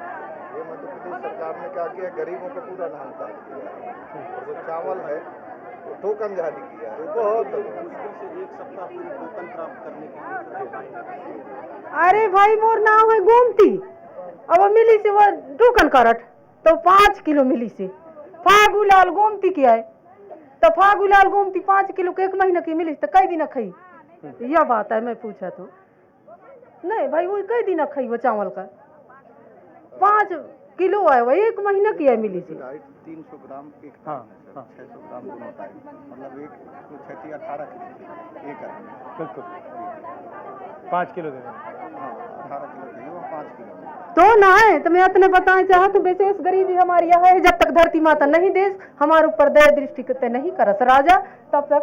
ये मध्य प्रदेश सरकार ने क्या किया गरीबों को पूरा धान काट दिया है और जो चावल है वो टोकन जारी किया है बहुत मुश्किल से 1 सप्ताह पूरी टोकन प्राप्त करने के लिए। अरे भाई मोर नाम है गोमती अब मिली से वो टोकन करट तो 5 किलो मिली से फागुलाल गोमती की है तो फागुलाल गोमती 5 किलो के 1 महीना की मिली तो कई दिन खाई यह बात है। मैं पूछा तो नहीं भाई वो कई दिन खाई वो चावल का 5 किलो है वो 1 महीना की है मिली से 300 ग्राम एक टाइम है सर 600 ग्राम दोनों टाइम मतलब एक तो 6 18 किलो एक बिल्कुल 5 किलो दे हाँ 18 किलो चाहिए वो 5 किलो तो ना है तो मैं इतने बताए चाह तो विशेष गरीबी हमारी यह है जब तक धरती माता नहीं देश हमारे ऊपर दया दृष्टि करते नहीं करस राजा तब तक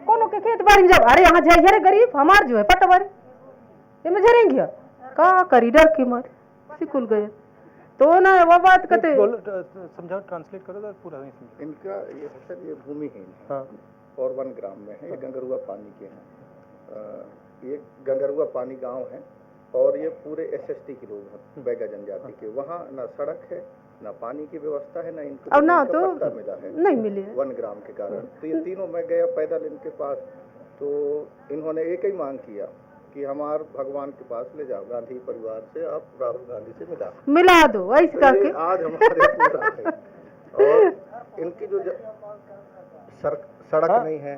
कोनो के खेत बाड़ी में जब अरे यहाँ झरे गरीब हमार जो है पटवर ये में झरेंगे का करी डर के मार सिकुल गए तो ना वो बात कहते समझाओ ट्रांसलेट करो तो पूरा नहीं समझ। इनका ये है सर ये भूमिहीन है हाँ और 1 ग्राम में है ये गंगरुआ पानी के हैं ये गंगरुआ पानी गांव है और ये पूरे SST के लोग हैं बैगा जनजाति के वहाँ ना सड़क है ना पानी की व्यवस्था है ना इनको और ना तो मिला है नहीं मिले 1 ग्राम के कारण। तो ये तीनों मैं गया पैदल इनके पास तो इन्होंने एक ही मांग किया कि हमार भगवान के पास ले जाओ गांधी परिवार से आप राहुल गांधी से मिला दो ऐसे करके आज हमारे पूरा है और इनकी जो सड़क नहीं है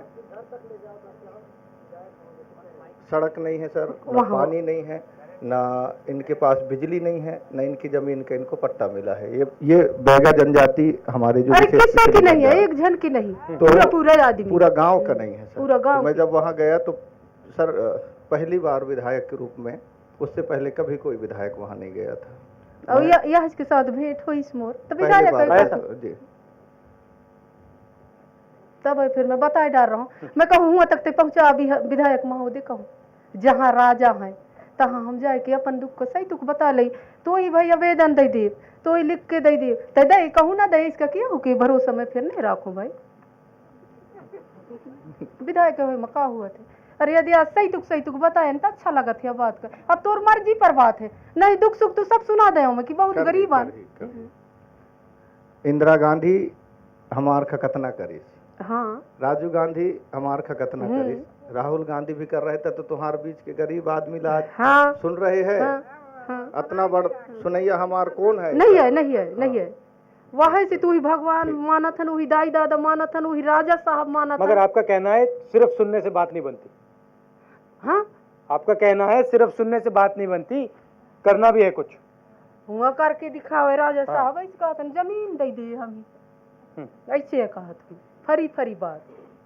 सड़क नहीं है सर ना पानी नहीं है ना इनके पास बिजली नहीं है ना इनकी जमीन का इनको पट्टा मिला है। ये बैगा जनजाति हमारे जो किसी की नहीं है एक जन की नहीं तो पूरा आदमी पूरा गांव का नहीं है सर पूरा गांव। तो मैं जब वहां गया तो सर पहली बार विधायक के रूप में उससे पहले कभी कोई विधायक वहां नहीं गया था और यह इसके साथ भेंट हुई इस मोर तो विधायक जी तब फिर मैं बता डाल रहा हूँ मैं कहूँ हुआ तक पहुँचा विधायक महोदय कहूँ जहाँ राजा है तहाँ हम जाए के अपन दुख को सही दुख बता ले तो ही भाई आवेदन दे दे तो ही लिख के दे दे तो दे कहूँ ना दे इसका क्या हो के भरोसा में फिर नहीं रखो भाई विधायक मका हुआ थे। अरे यदि आज सही तुक बताए ना तो अच्छा लगा था बात का। अब तोर मर्जी पर बात है नहीं दुख सुख तो सब सुना दे मैं कि बहुत गरीब है। इंदिरा गांधी हमार खकतना करी हाँ राजीव गांधी हमार खकतना करी राहुल गांधी भी कर रहे थे तो तुम्हारे बीच के गरीब आदमी लाज हाँ, सुन रहे हैं। हाँ, हाँ, इतना बड़ सुनैया हमार कौन है? नहीं है वही से तू ही भगवान माना था, वही दाई दादा माना था, वही राजा साहब माना था। मगर आपका कहना है सिर्फ सुनने से बात नहीं बनती। हाँ, आपका कहना है सिर्फ सुनने से बात नहीं बनती, करना भी है कुछ। हुआ करके दिखावे राजा साहब, ऐसे कहा था जमीन दे दे हम, ऐसे कहा था, फरी फरी बात।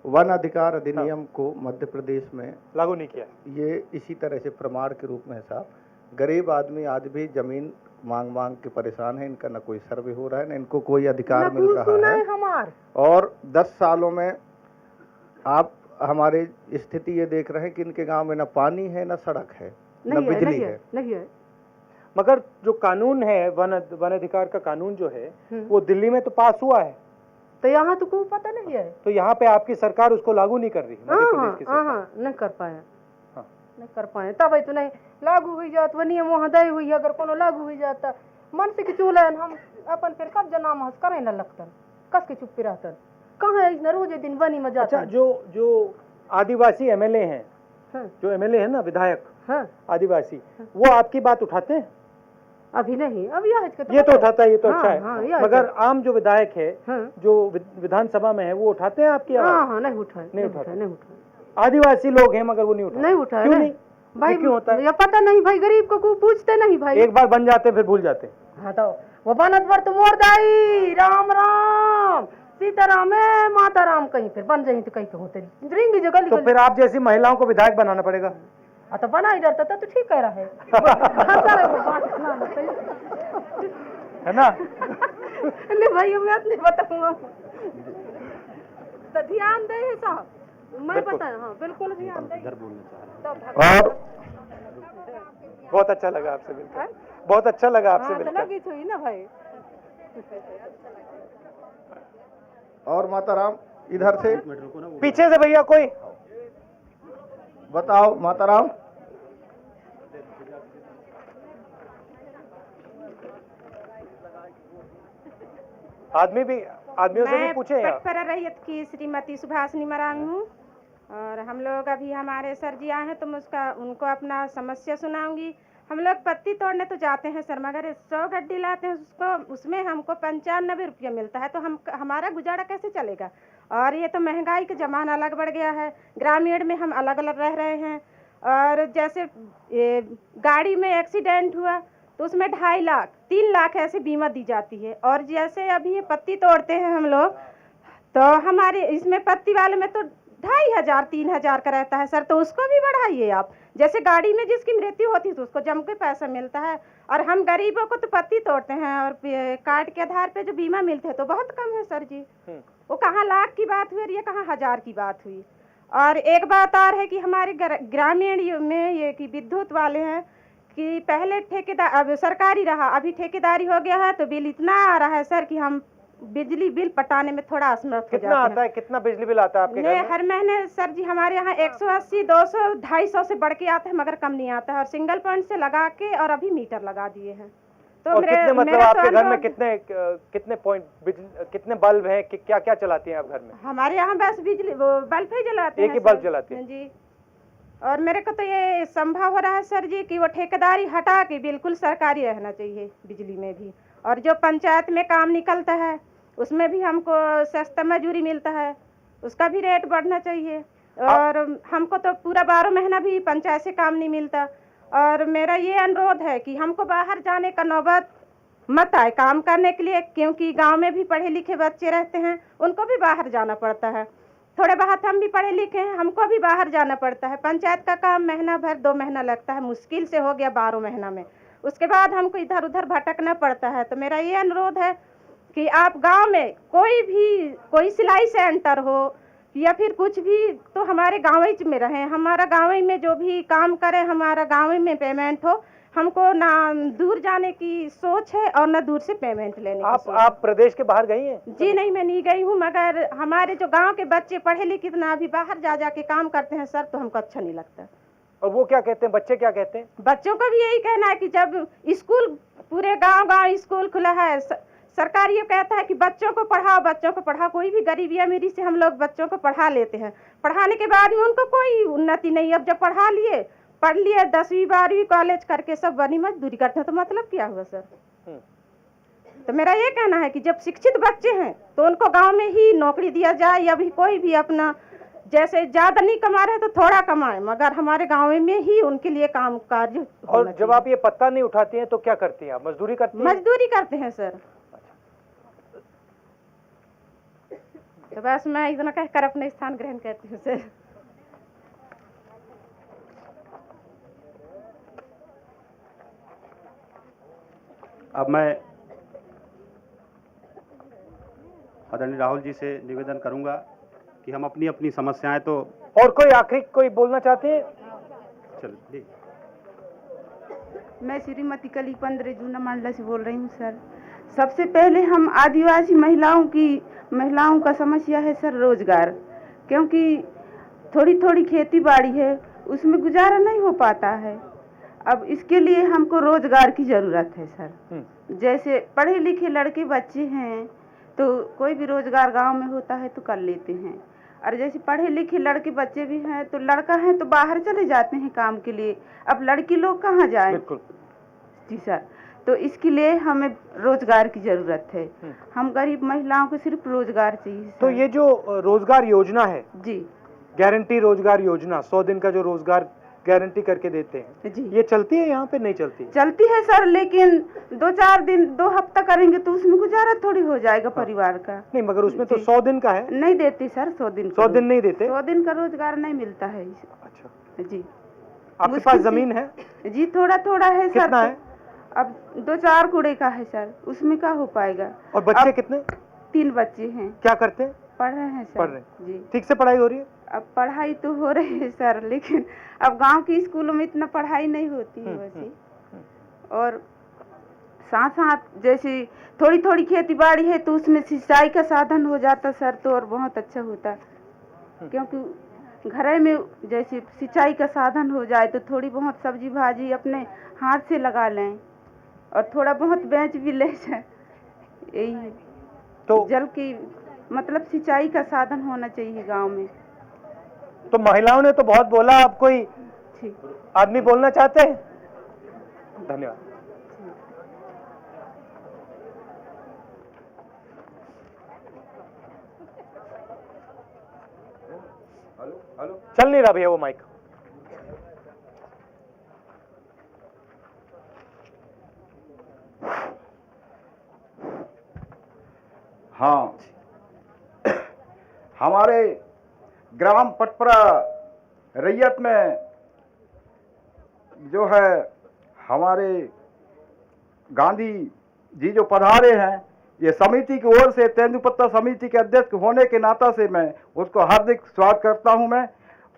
वन अधिकार अधिनियम को मध्य प्रदेश में लागू नहीं किया। ये इसी तरह से प्रमाण के रूप में है साहब। गरीब आदमी आज भी जमीन मांग मांग के परेशान है, इनका न कोई सर्वे हो रहा है, न इनको कोई अधिकार मिल रहा है। और 10 सालों में आप हमारे स्थिति ये देख रहे हैं कि इनके गांव में न पानी है, न सड़क है, न बिजली है। नहीं है। मगर जो कानून है वन अधिकार का कानून जो है वो दिल्ली में तो पास हुआ है, तो यहाँ तो कोई पता नहीं है। तो यहाँ पे आपकी सरकार उसको लागू नहीं कर रही। नहीं कर पाए, नहीं कर पाए, तब तो नहीं लागू हुई जात, वो नियम वहाँ दे हुई, अगर कोनो लागू हुई जाता मन से कि चूल्हन हम अपन फिर कब जनाम हंस करे न लगतन, कस के चुप्पी रहतन, कहाँ है रोजे दिन बनी में जाता। अच्छा, जो आदिवासी एमएलए हैं, जो एमएलए है ना विधायक आदिवासी, वो आपकी बात उठाते हैं? अभी नहीं, अभी ये तो उठाता है, ये तो अच्छा है। मगर आम जो विधायक है जो विधानसभा में है वो उठाते हैं आपकी आवाज? नहीं उठाए। आदिवासी लोग हैं मगर वो नहीं उठाए। क्यों नहीं भाई? क्यों होता है? ये पता नहीं भाई, गरीब को पूछते नहीं भाई। एक बार बन जाते फिर भूल जाते। हाँ तो वो बनत पर तो मोर दाई राम राम सीताराम है माता राम, कहीं फिर बन जाए तो कहीं पे होते रिंग जगह। तो फिर आप जैसी महिलाओं को विधायक बनाना पड़ेगा। तो बना ही रहता तो ठीक कह रहा है है ना? ले भाई मैं नहीं बताऊंगा, तो ध्यान दे साहब, मैं बता। हाँ बिल्कुल ध्यान दे। और बहुत अच्छा लगा आपसे मिलकर, बहुत अच्छा लगा आपसे मिलकर। लगी थी ना भाई। और माताराम इधर से पीछे से भैया कोई बताओ। माताराम आदमियों से भी पूछे। पटपरा रैयत की श्रीमती सुभाषिनी मरावी हूँ, और हम लोग अभी हमारे सर जी आए हैं तो मैं उनको अपना समस्या सुनाऊंगी। हम लोग पत्ती तोड़ने तो जाते हैं सर, मगर 100 गड्डी लाते हैं उसमें हमको 95 रुपया मिलता है, तो हमारा गुजारा कैसे चलेगा? और ये तो महंगाई का ज़माना अलग बढ़ गया है, ग्रामीण में हम अलग अलग रह रहे हैं। और जैसे गाड़ी में एक्सीडेंट हुआ तो उसमें 2.5 लाख 3 लाख ऐसे बीमा दी जाती है। और जैसे अभी ये पत्ती तोड़ते हैं हम लोग, तो हमारे इसमें पत्ती वाले में तो 2500 3000 का रहता है सर, तो उसको भी बढ़ाइए आप। जैसे गाड़ी में जिसकी मृत्यु होती है तो उसको जम के पैसा मिलता है, और हम गरीबों को तो पत्ती तोड़ते हैं और कार्ड के आधार पे जो बीमा मिलते हैं तो बहुत कम है सर जी। वो कहाँ लाख की बात हुई और ये कहाँ 1000 की बात हुई। और एक बात और है कि हमारे ग्रामीण में ये कि विद्युत वाले हैं कि पहले ठेकेदार, अब सरकारी रहा, अभी ठेकेदारी हो गया है, तो बिल इतना आ रहा है सर कि हम बिजली बिल पटाने में थोड़ा असमर्थ हो जाते हैं। कितना आता है? कितना बिजली बिल आता है आपके घर में? हर महीने सर जी हमारे यहाँ 180 200 250 से बढ़ के आता है, मगर कम नहीं आता है। और सिंगल पॉइंट से लगा के और अभी मीटर लगा दिए हैं। तो और कितने मतलब आपके घर में कितने पॉइंट कितने बल्ब हैं? क्या क्या चलाती हैं आप घर में? हमारे यहाँ बस बिजली बल्ब ही जलाते हैं। एक ही बल्ब जलाते हैं जी। और मेरे को तो ये संभव हो रहा है सर जी कि वो ठेकेदारी हटा के बिल्कुल सरकारी रहना चाहिए बिजली में भी। और जो पंचायत में काम निकलता है उसमें भी हमको सस्ता मजूरी मिलता है, उसका भी रेट बढ़ना चाहिए। और हमको तो पूरा 12 महीना भी पंचायत से काम नहीं मिलता। और मेरा ये अनुरोध है कि हमको बाहर जाने का नौबत मत आए काम करने के लिए, क्योंकि गांव में भी पढ़े लिखे बच्चे रहते हैं, उनको भी बाहर जाना पड़ता है। थोड़े बहुत हम भी पढ़े लिखे हैं, हमको भी बाहर जाना पड़ता है। पंचायत का काम महीना भर 2 महीना लगता है, मुश्किल से हो गया 12 महीना में, उसके बाद हमको इधर उधर भटकना पड़ता है। तो मेरा ये अनुरोध है कि आप गांव में कोई सिलाई सेंटर हो या फिर कुछ भी, तो हमारे गाँव ही में रहें, हमारा गाँव ही में जो भी काम करें हमारा गाँव ही में पेमेंट हो। हमको ना दूर जाने की सोच है और ना दूर से पेमेंट लेने की सोच। आप प्रदेश के बाहर गई हैं? जी नहीं, मैं नहीं गई हूँ, मगर हमारे जो गांव के बच्चे पढ़े लिखे ना अभी बाहर जा के काम करते हैं सर, तो हमको अच्छा नहीं लगता। और वो क्या कहते हैं, बच्चे क्या कहते हैं? बच्चों को भी यही कहना है कि जब स्कूल पूरे गांव स्कूल खुला है, सरकार ये कहता है कि बच्चों को पढ़ाओ। कोई भी गरीबी अमीरी से हम लोग बच्चों को पढ़ा लेते हैं, पढ़ाने के बाद में उनको कोई उन्नति नहीं। अब जब पढ़ लिए 10वीं 12वीं कॉलेज करके सब बनी मजदूरी करते हैं, तो मतलब क्या हुआ सर? तो मेरा ये कहना है कि जब शिक्षित बच्चे हैं तो उनको गांव में ही नौकरी दिया जाए, या भी कोई भी अपना जैसे ज़्यादा नहीं कमा रहे तो थोड़ा कमाए, मगर हमारे गांव में ही उनके लिए काम कार्य। और जब आप ये पत्ता नहीं उठाती हैं तो क्या करती हैं आप? मजदूरी करती हैं? मजदूरी करते हैं सर। तो बस मैं इतना कहकर अपने स्थान ग्रहण करती हूँ सर। अब मैं आदरणीय राहुल जी से निवेदन करूंगा कि हम अपनी अपनी समस्याएं तो। और कोई आखिरी कोई बोलना चाहते हैं? चलिए। मैं श्रीमती कली 15 जूना मंडला से बोल रही हूँ सर। सबसे पहले हम आदिवासी महिलाओं का समस्या है सर रोजगार, क्योंकि थोड़ी थोड़ी खेती बाड़ी है, उसमें गुजारा नहीं हो पाता है। अब इसके लिए हमको रोजगार की जरूरत है सर। जैसे पढ़े लिखे लड़के बच्चे हैं तो कोई भी रोजगार गांव में होता है तो कर लेते हैं, और जैसे पढ़े लिखे लड़के बच्चे भी हैं तो लड़का है तो बाहर चले जाते हैं काम के लिए। अब लड़की लोग कहाँ जाएं? बिल्कुल जी सर। तो इसके लिए हमें रोजगार की जरूरत है। हम गरीब महिलाओं को सिर्फ रोजगार चाहिए सर। तो ये जो रोजगार योजना है जी, गारंटी रोजगार योजना, 100 दिन का जो रोजगार गारंटी करके देते हैं जी, ये चलती है यहाँ पे? नहीं चलती? चलती है सर, लेकिन 2-4 दिन 2 हफ्ता करेंगे तो उसमें गुजारा थोड़ी हो जाएगा परिवार का। नहीं, मगर उसमें तो 100 दिन का है। नहीं देती सर 100 दिन। 100 दिन नहीं देते? 100 दिन का रोजगार नहीं मिलता है। अच्छा जी। आपके पास जमीन है? जी थोड़ा थोड़ा है सर। कितना है? अब 2-4 कूड़े का है सर, उसमें क्या हो पाएगा। और बच्चे कितने? 3 बच्चे हैं। क्या करते हैं? पढ़ रहे हैं सर। पढ़ रहे हैं। जी। ठीक से पढ़ाई हो रही है? अब पढ़ाई तो हो रही है सर, लेकिन अब गांव के स्कूलों में इतना पढ़ाई नहीं होती है वैसे। और साथ साथ जैसे थोड़ी थोड़ी खेती बाड़ी है तो उसमें सिंचाई का साधन हो जाता सर तो और बहुत अच्छा होता, क्योंकि घर में जैसे सिंचाई का साधन हो जाए तो थोड़ी बहुत सब्जी भाजी अपने हाथ से लगा लें और थोड़ा बहुत बेच भी ले जाए। यही तो जल की मतलब सिंचाई का साधन होना चाहिए गांव में। तो महिलाओं ने तो बहुत बोला, आप कोई आदमी बोलना चाहते हैं? धन्यवाद। हेलो चल नहीं रहा भैया वो माइक। हाँ, हमारे ग्राम पटपरा रैयत में जो है हमारे गांधी जी जो पधारे हैं, ये समिति की ओर से तेंदुपत्ता समिति के अध्यक्ष होने के नाता से मैं उसको हार्दिक स्वागत करता हूं मैं।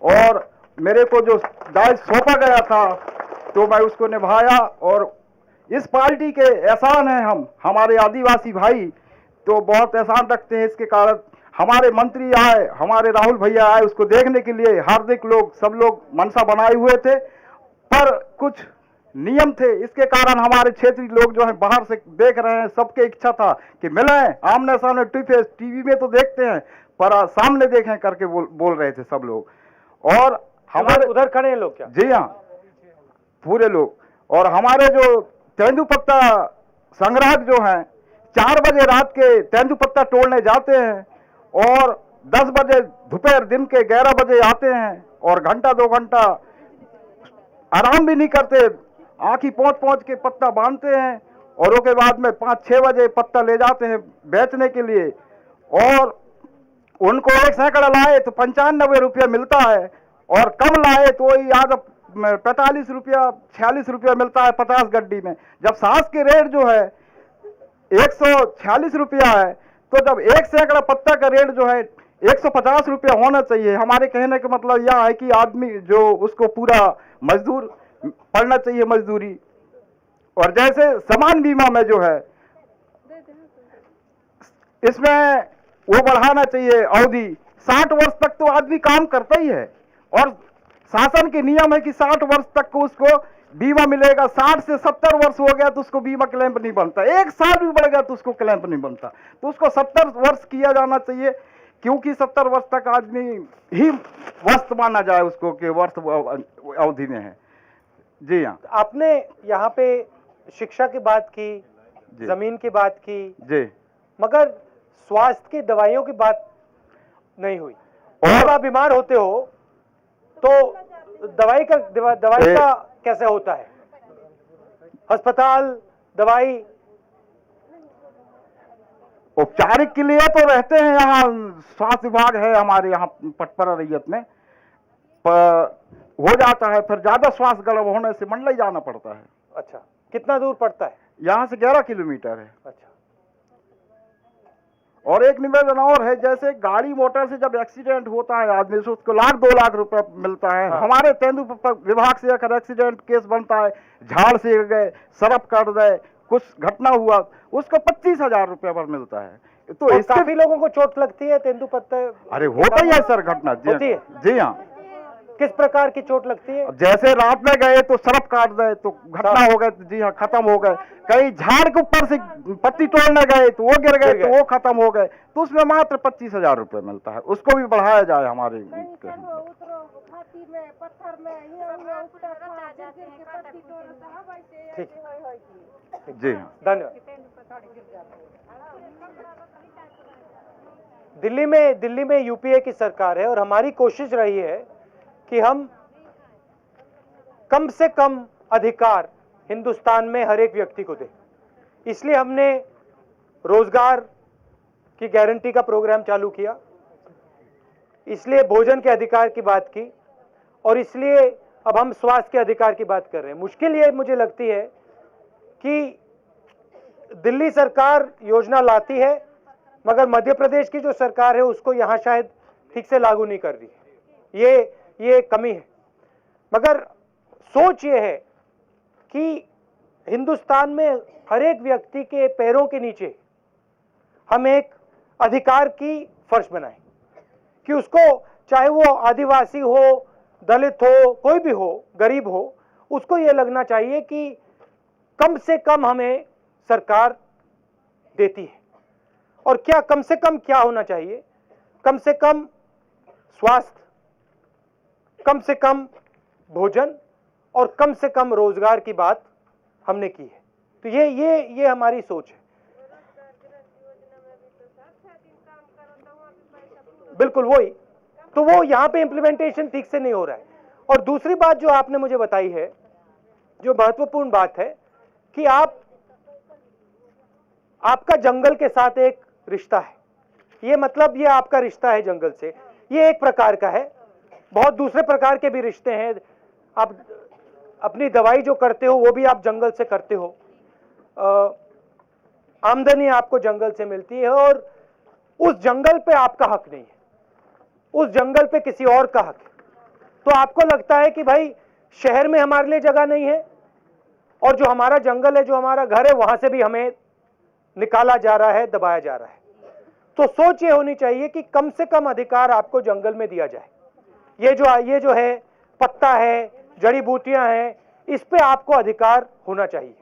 और मेरे को जो दायित्व सौंपा गया था तो मैं उसको निभाया, और इस पार्टी के एहसान हैं हम, हमारे आदिवासी भाई तो बहुत एहसान रखते हैं। इसके कारण हमारे मंत्री आए, हमारे राहुल भैया आए, उसको देखने के लिए हार्दिक लोग सब लोग मनसा बनाए हुए थे, पर कुछ नियम थे, इसके कारण हमारे क्षेत्रीय लोग जो है बाहर से देख रहे हैं। सबके इच्छा था कि मिलें आमने सामने, टीवी में तो देखते हैं पर सामने देखें करके बोल रहे थे सब लोग। और हमारे उधर खड़े हैं लोग क्या? जी हाँ, पूरे लोग। और हमारे जो तेंदुपत्ता संग्राहक जो हैं 4 बजे रात के तेंदुपत्ता तोड़ने जाते हैं और 10 बजे दोपहर दिन के 11 बजे आते हैं और घंटा 2 घंटा आराम भी नहीं करते, आँखी पहुँच के पत्ता बांधते हैं और उसके बाद में 5-6 बजे पत्ता ले जाते हैं बेचने के लिए। और उनको 1 सैकड़ा लाए तो 95 रुपया मिलता है, और कम लाए तो वही आज 45 रुपया 46 रुपया मिलता है 50 गड्डी में। जब सांस के रेट जो है 146 रुपया है, तो जब 1 सैकड़ा पत्ता का रेट जो है 150 रुपया होना चाहिए। हमारे कहने का मतलब यह है कि आदमी जो उसको पूरा मजदूर पड़ना चाहिए मजदूरी। और जैसे समान बीमा में जो है इसमें वो बढ़ाना चाहिए अवधि, 60 वर्ष तक तो आदमी काम करता ही है, और शासन के नियम है कि 60 वर्ष तक को उसको बीमा मिलेगा। 60 से 70 वर्ष हो गया तो उसको बीमा क्लेम नहीं बनता, 1 साल भी बढ़ गया तो उसको क्लेम नहीं बनता, तो उसको 70 वर्ष किया जाना चाहिए, क्योंकि 70 वर्ष तक आदमी ही वर्ष माना जाए उसको कि वर्ष अवधि में है। जी हाँ। आपने यहाँ पे शिक्षा की बात की, जी। जमीन की बात की जी। मगर स्वास्थ्य की दवाइयों की बात नहीं हुई। और जब आप बीमार होते हो तो दवाई का कैसे होता है? अस्पताल, दवाई, औपचारिक के लिए तो रहते हैं, यहाँ स्वास्थ्य विभाग है हमारे यहाँ पटपरा रैयत में, पर हो जाता है फिर ज्यादा स्वास्थ्य गड़बड़ होने से मंडलाई जाना पड़ता है। अच्छा, कितना दूर पड़ता है? यहाँ से 11 किलोमीटर है। अच्छा। और एक निवेदन और है, जैसे गाड़ी मोटर से जब एक्सीडेंट होता है आदमी से, उसको 1-2 लाख रुपए मिलता है। हाँ। हमारे तेंदुपत्ता विभाग से अगर एक्सीडेंट केस बनता है, झाड़ से गए, सड़प काट गए, कुछ घटना हुआ, उसको 25,000 रुपये पर मिलता है। तो इससे काफी लोगों को चोट लगती है तेंदुपत्ता? अरे होता ही है सर घटना। होती है? जी हाँ। किस प्रकार की चोट लगती है? जैसे रात में गए तो सड़प काट गए तो घटना हो गए, जी हाँ खत्म हो गए। कई झाड़ के ऊपर से पत्ती तोड़ने गए तो वो गिर गए तो वो खत्म हो गए, तो उसमें मात्र 25,000 रुपये मिलता है। उसको भी बढ़ाया जाए हमारे। जी हाँ, धन्यवाद। दिल्ली में यूपीए की सरकार है और हमारी कोशिश रही है कि हम कम से कम अधिकार हिंदुस्तान में हर एक व्यक्ति को दें। इसलिए हमने रोजगार की गारंटी का प्रोग्राम चालू किया, इसलिए भोजन के अधिकार की बात की, और इसलिए अब हम स्वास्थ्य के अधिकार की बात कर रहे हैं। मुश्किल ये मुझे लगती है कि दिल्ली सरकार योजना लाती है मगर मध्य प्रदेश की जो सरकार है उसको यहाँ शायद ठीक से लागू नहीं कर रही है। ये कमी है। मगर सोच ये है कि हिंदुस्तान में हर एक व्यक्ति के पैरों के नीचे हम एक अधिकार की फर्श बनाएं कि उसको, चाहे वो आदिवासी हो, दलित हो, कोई भी हो, गरीब हो, उसको ये लगना चाहिए कि कम से कम हमें सरकार देती है। और क्या कम से कम क्या होना चाहिए? कम से कम स्वास्थ्य, कम से कम भोजन और कम से कम रोजगार की बात हमने की है। तो ये हमारी सोच है। बिल्कुल वही, तो वो यहाँ पे इम्प्लीमेंटेशन ठीक से नहीं हो रहा है। और दूसरी बात जो आपने मुझे बताई है, जो महत्वपूर्ण बात है कि आपका जंगल के साथ एक रिश्ता है। ये मतलब ये आपका रिश्ता है जंगल से, ये एक प्रकार का है। बहुत दूसरे प्रकार के भी रिश्ते हैं। आप अपनी दवाई जो करते हो वो भी आप जंगल से करते हो, आमदनी आपको जंगल से मिलती है, और उस जंगल पे आपका हक नहीं है, उस जंगल पे किसी और का हक है। तो आपको लगता है कि भाई शहर में हमारे लिए जगह नहीं है, और जो हमारा जंगल है, जो हमारा घर है, वहां से भी हमें निकाला जा रहा है, दबाया जा रहा है। तो सोच ये होनी चाहिए कि कम से कम अधिकार आपको जंगल में दिया जाए। ये जो है पत्ता है, जड़ी बूटियां हैं, इस पे आपको अधिकार होना चाहिए।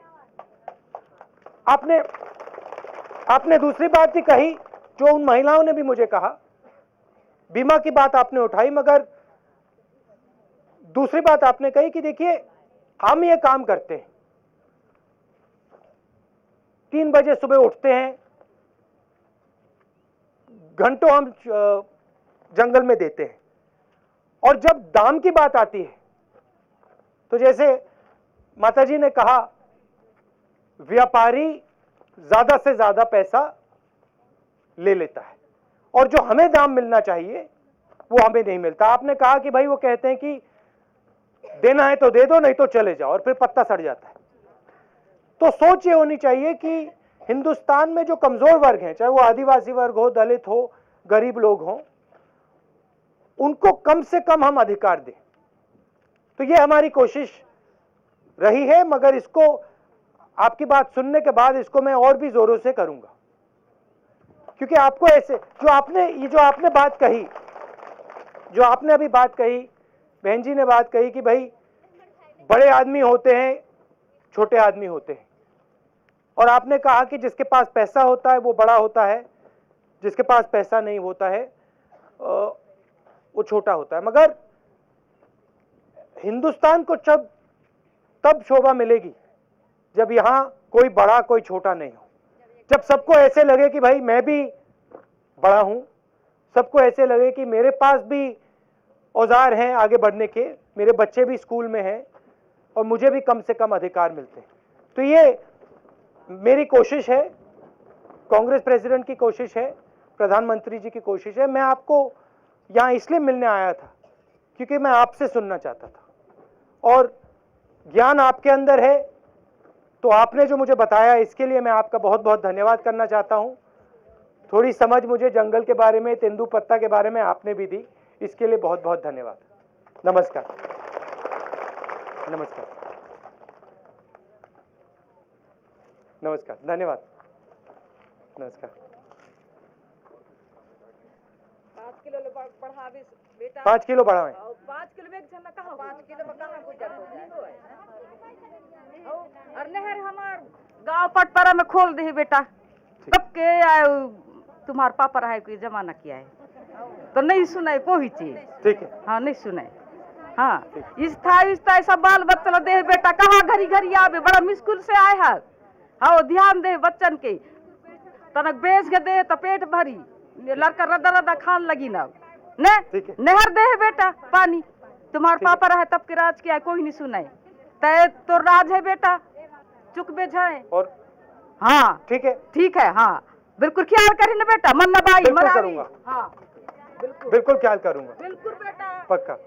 आपने दूसरी बात भी कही, जो उन महिलाओं ने भी मुझे कहा, बीमा की बात आपने उठाई, मगर दूसरी बात आपने कही कि देखिए हम ये काम करते हैं, 3 बजे सुबह उठते हैं, घंटों हम जंगल में देते हैं, और जब दाम की बात आती है तो जैसे माताजी ने कहा, व्यापारी ज्यादा से ज्यादा पैसा ले लेता है और जो हमें दाम मिलना चाहिए वो हमें नहीं मिलता। आपने कहा कि भाई वो कहते हैं कि देना है तो दे दो, नहीं तो चले जाओ, और फिर पत्ता सड़ जाता है। तो सोच ये होनी चाहिए कि हिंदुस्तान में जो कमजोर वर्ग हैं, चाहे वो आदिवासी वर्ग हो, दलित हो, गरीब लोग हों, उनको कम से कम हम अधिकार दें। तो ये हमारी कोशिश रही है, मगर इसको आपकी बात सुनने के बाद इसको मैं और भी जोरों से करूंगा, क्योंकि आपको ऐसे जो आपने बात कही, जो आपने अभी बात कही, बहन जी ने बात कही कि भाई बड़े आदमी होते हैं, छोटे आदमी होते हैं, और आपने कहा कि जिसके पास पैसा होता है वो बड़ा होता है, जिसके पास पैसा नहीं होता है वो छोटा होता है। मगर हिंदुस्तान को तब शोभा मिलेगी जब यहां कोई बड़ा कोई छोटा नहीं हो। जब सबको ऐसे लगे कि भाई मैं भी बड़ा हूं, सबको ऐसे लगे कि मेरे पास भी औजार हैं आगे बढ़ने के, मेरे बच्चे भी स्कूल में हैं और मुझे भी कम से कम अधिकार मिलते हैं। तो ये मेरी कोशिश है, कांग्रेस प्रेसिडेंट की कोशिश है, प्रधानमंत्री जी की कोशिश है। मैं आपको यहाँ इसलिए मिलने आया था क्योंकि मैं आपसे सुनना चाहता था और ज्ञान आपके अंदर है, तो आपने जो मुझे बताया इसके लिए मैं आपका बहुत बहुत धन्यवाद करना चाहता हूं। थोड़ी समझ मुझे जंगल के बारे में, तेंदुपत्ता के बारे में आपने भी दी, इसके लिए बहुत बहुत धन्यवाद। नमस्कार। नमस्कार। नमस्कार, धन्यवाद। नमस्कार। 5 किलो बढ़ावे बेटा, 5 किलो बढ़ावें। 5 किलो में झन्ना कहाँ 5 किलो में कहाँ गुजर और नहर हमार गांव पटपरा में खोल दे बेटा। कब के तुम्हार पापा रहा कोई जमाना किया है तो नहीं सुनाई कोई चीज। ठीक है। हाँ नहीं सुनाई। हाँ स्थाई सब बाल बच्चा दे बेटा, कहाँ घरी घरी आवे, बड़ा मुश्किल से आए है। हाँ ध्यान दे बच्चन के, तनक बेच के दे तो पेट भरी, लड़का रदा रदा खान लगी ना ने नहर दे है बेटा पानी। तुम्हारे पापा रहे तब के राज किया, कोई नहीं सुनाई। तय तो राज है बेटा, चुक बेझाए। और हाँ ठीक है, ठीक है। हाँ बिल्कुल ख्याल करी ना बेटा, मन्ना बाई बिल्कुल करूंगा। हाँ बिल्कुल ख्याल करूंगा, बिल्कुल बेटा पक्का।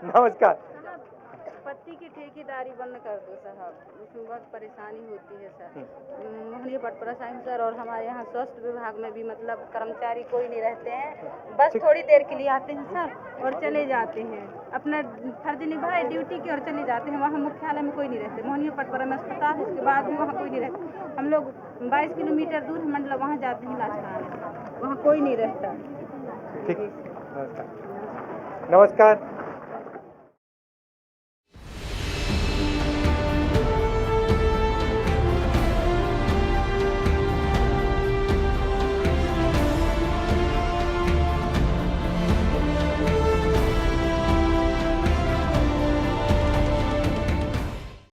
नमस्कार। पत्ती की ठेकेदारी बंद कर दो साहब, उसमें बहुत परेशानी होती है सर। मोहनिया पटपरा साहिब सर, और हमारे यहाँ स्वास्थ्य विभाग में भी मतलब कर्मचारी कोई नहीं रहते हैं, बस थोड़ी देर के लिए आते हैं सर और चले जाते हैं, अपना फर्ज निभाए ड्यूटी की और चले जाते हैं। वहाँ मुख्यालय में कोई नहीं रहते। मोहनिया पटपरा में अस्पताल है, उसके बाद भी वहाँ कोई नहीं रहता। हम लोग 22 किलोमीटर दूर मंडला वहाँ जाते हैं इलाज कराने, वहाँ कोई नहीं रहता। ठीक, नमस्कार। नमस्कार।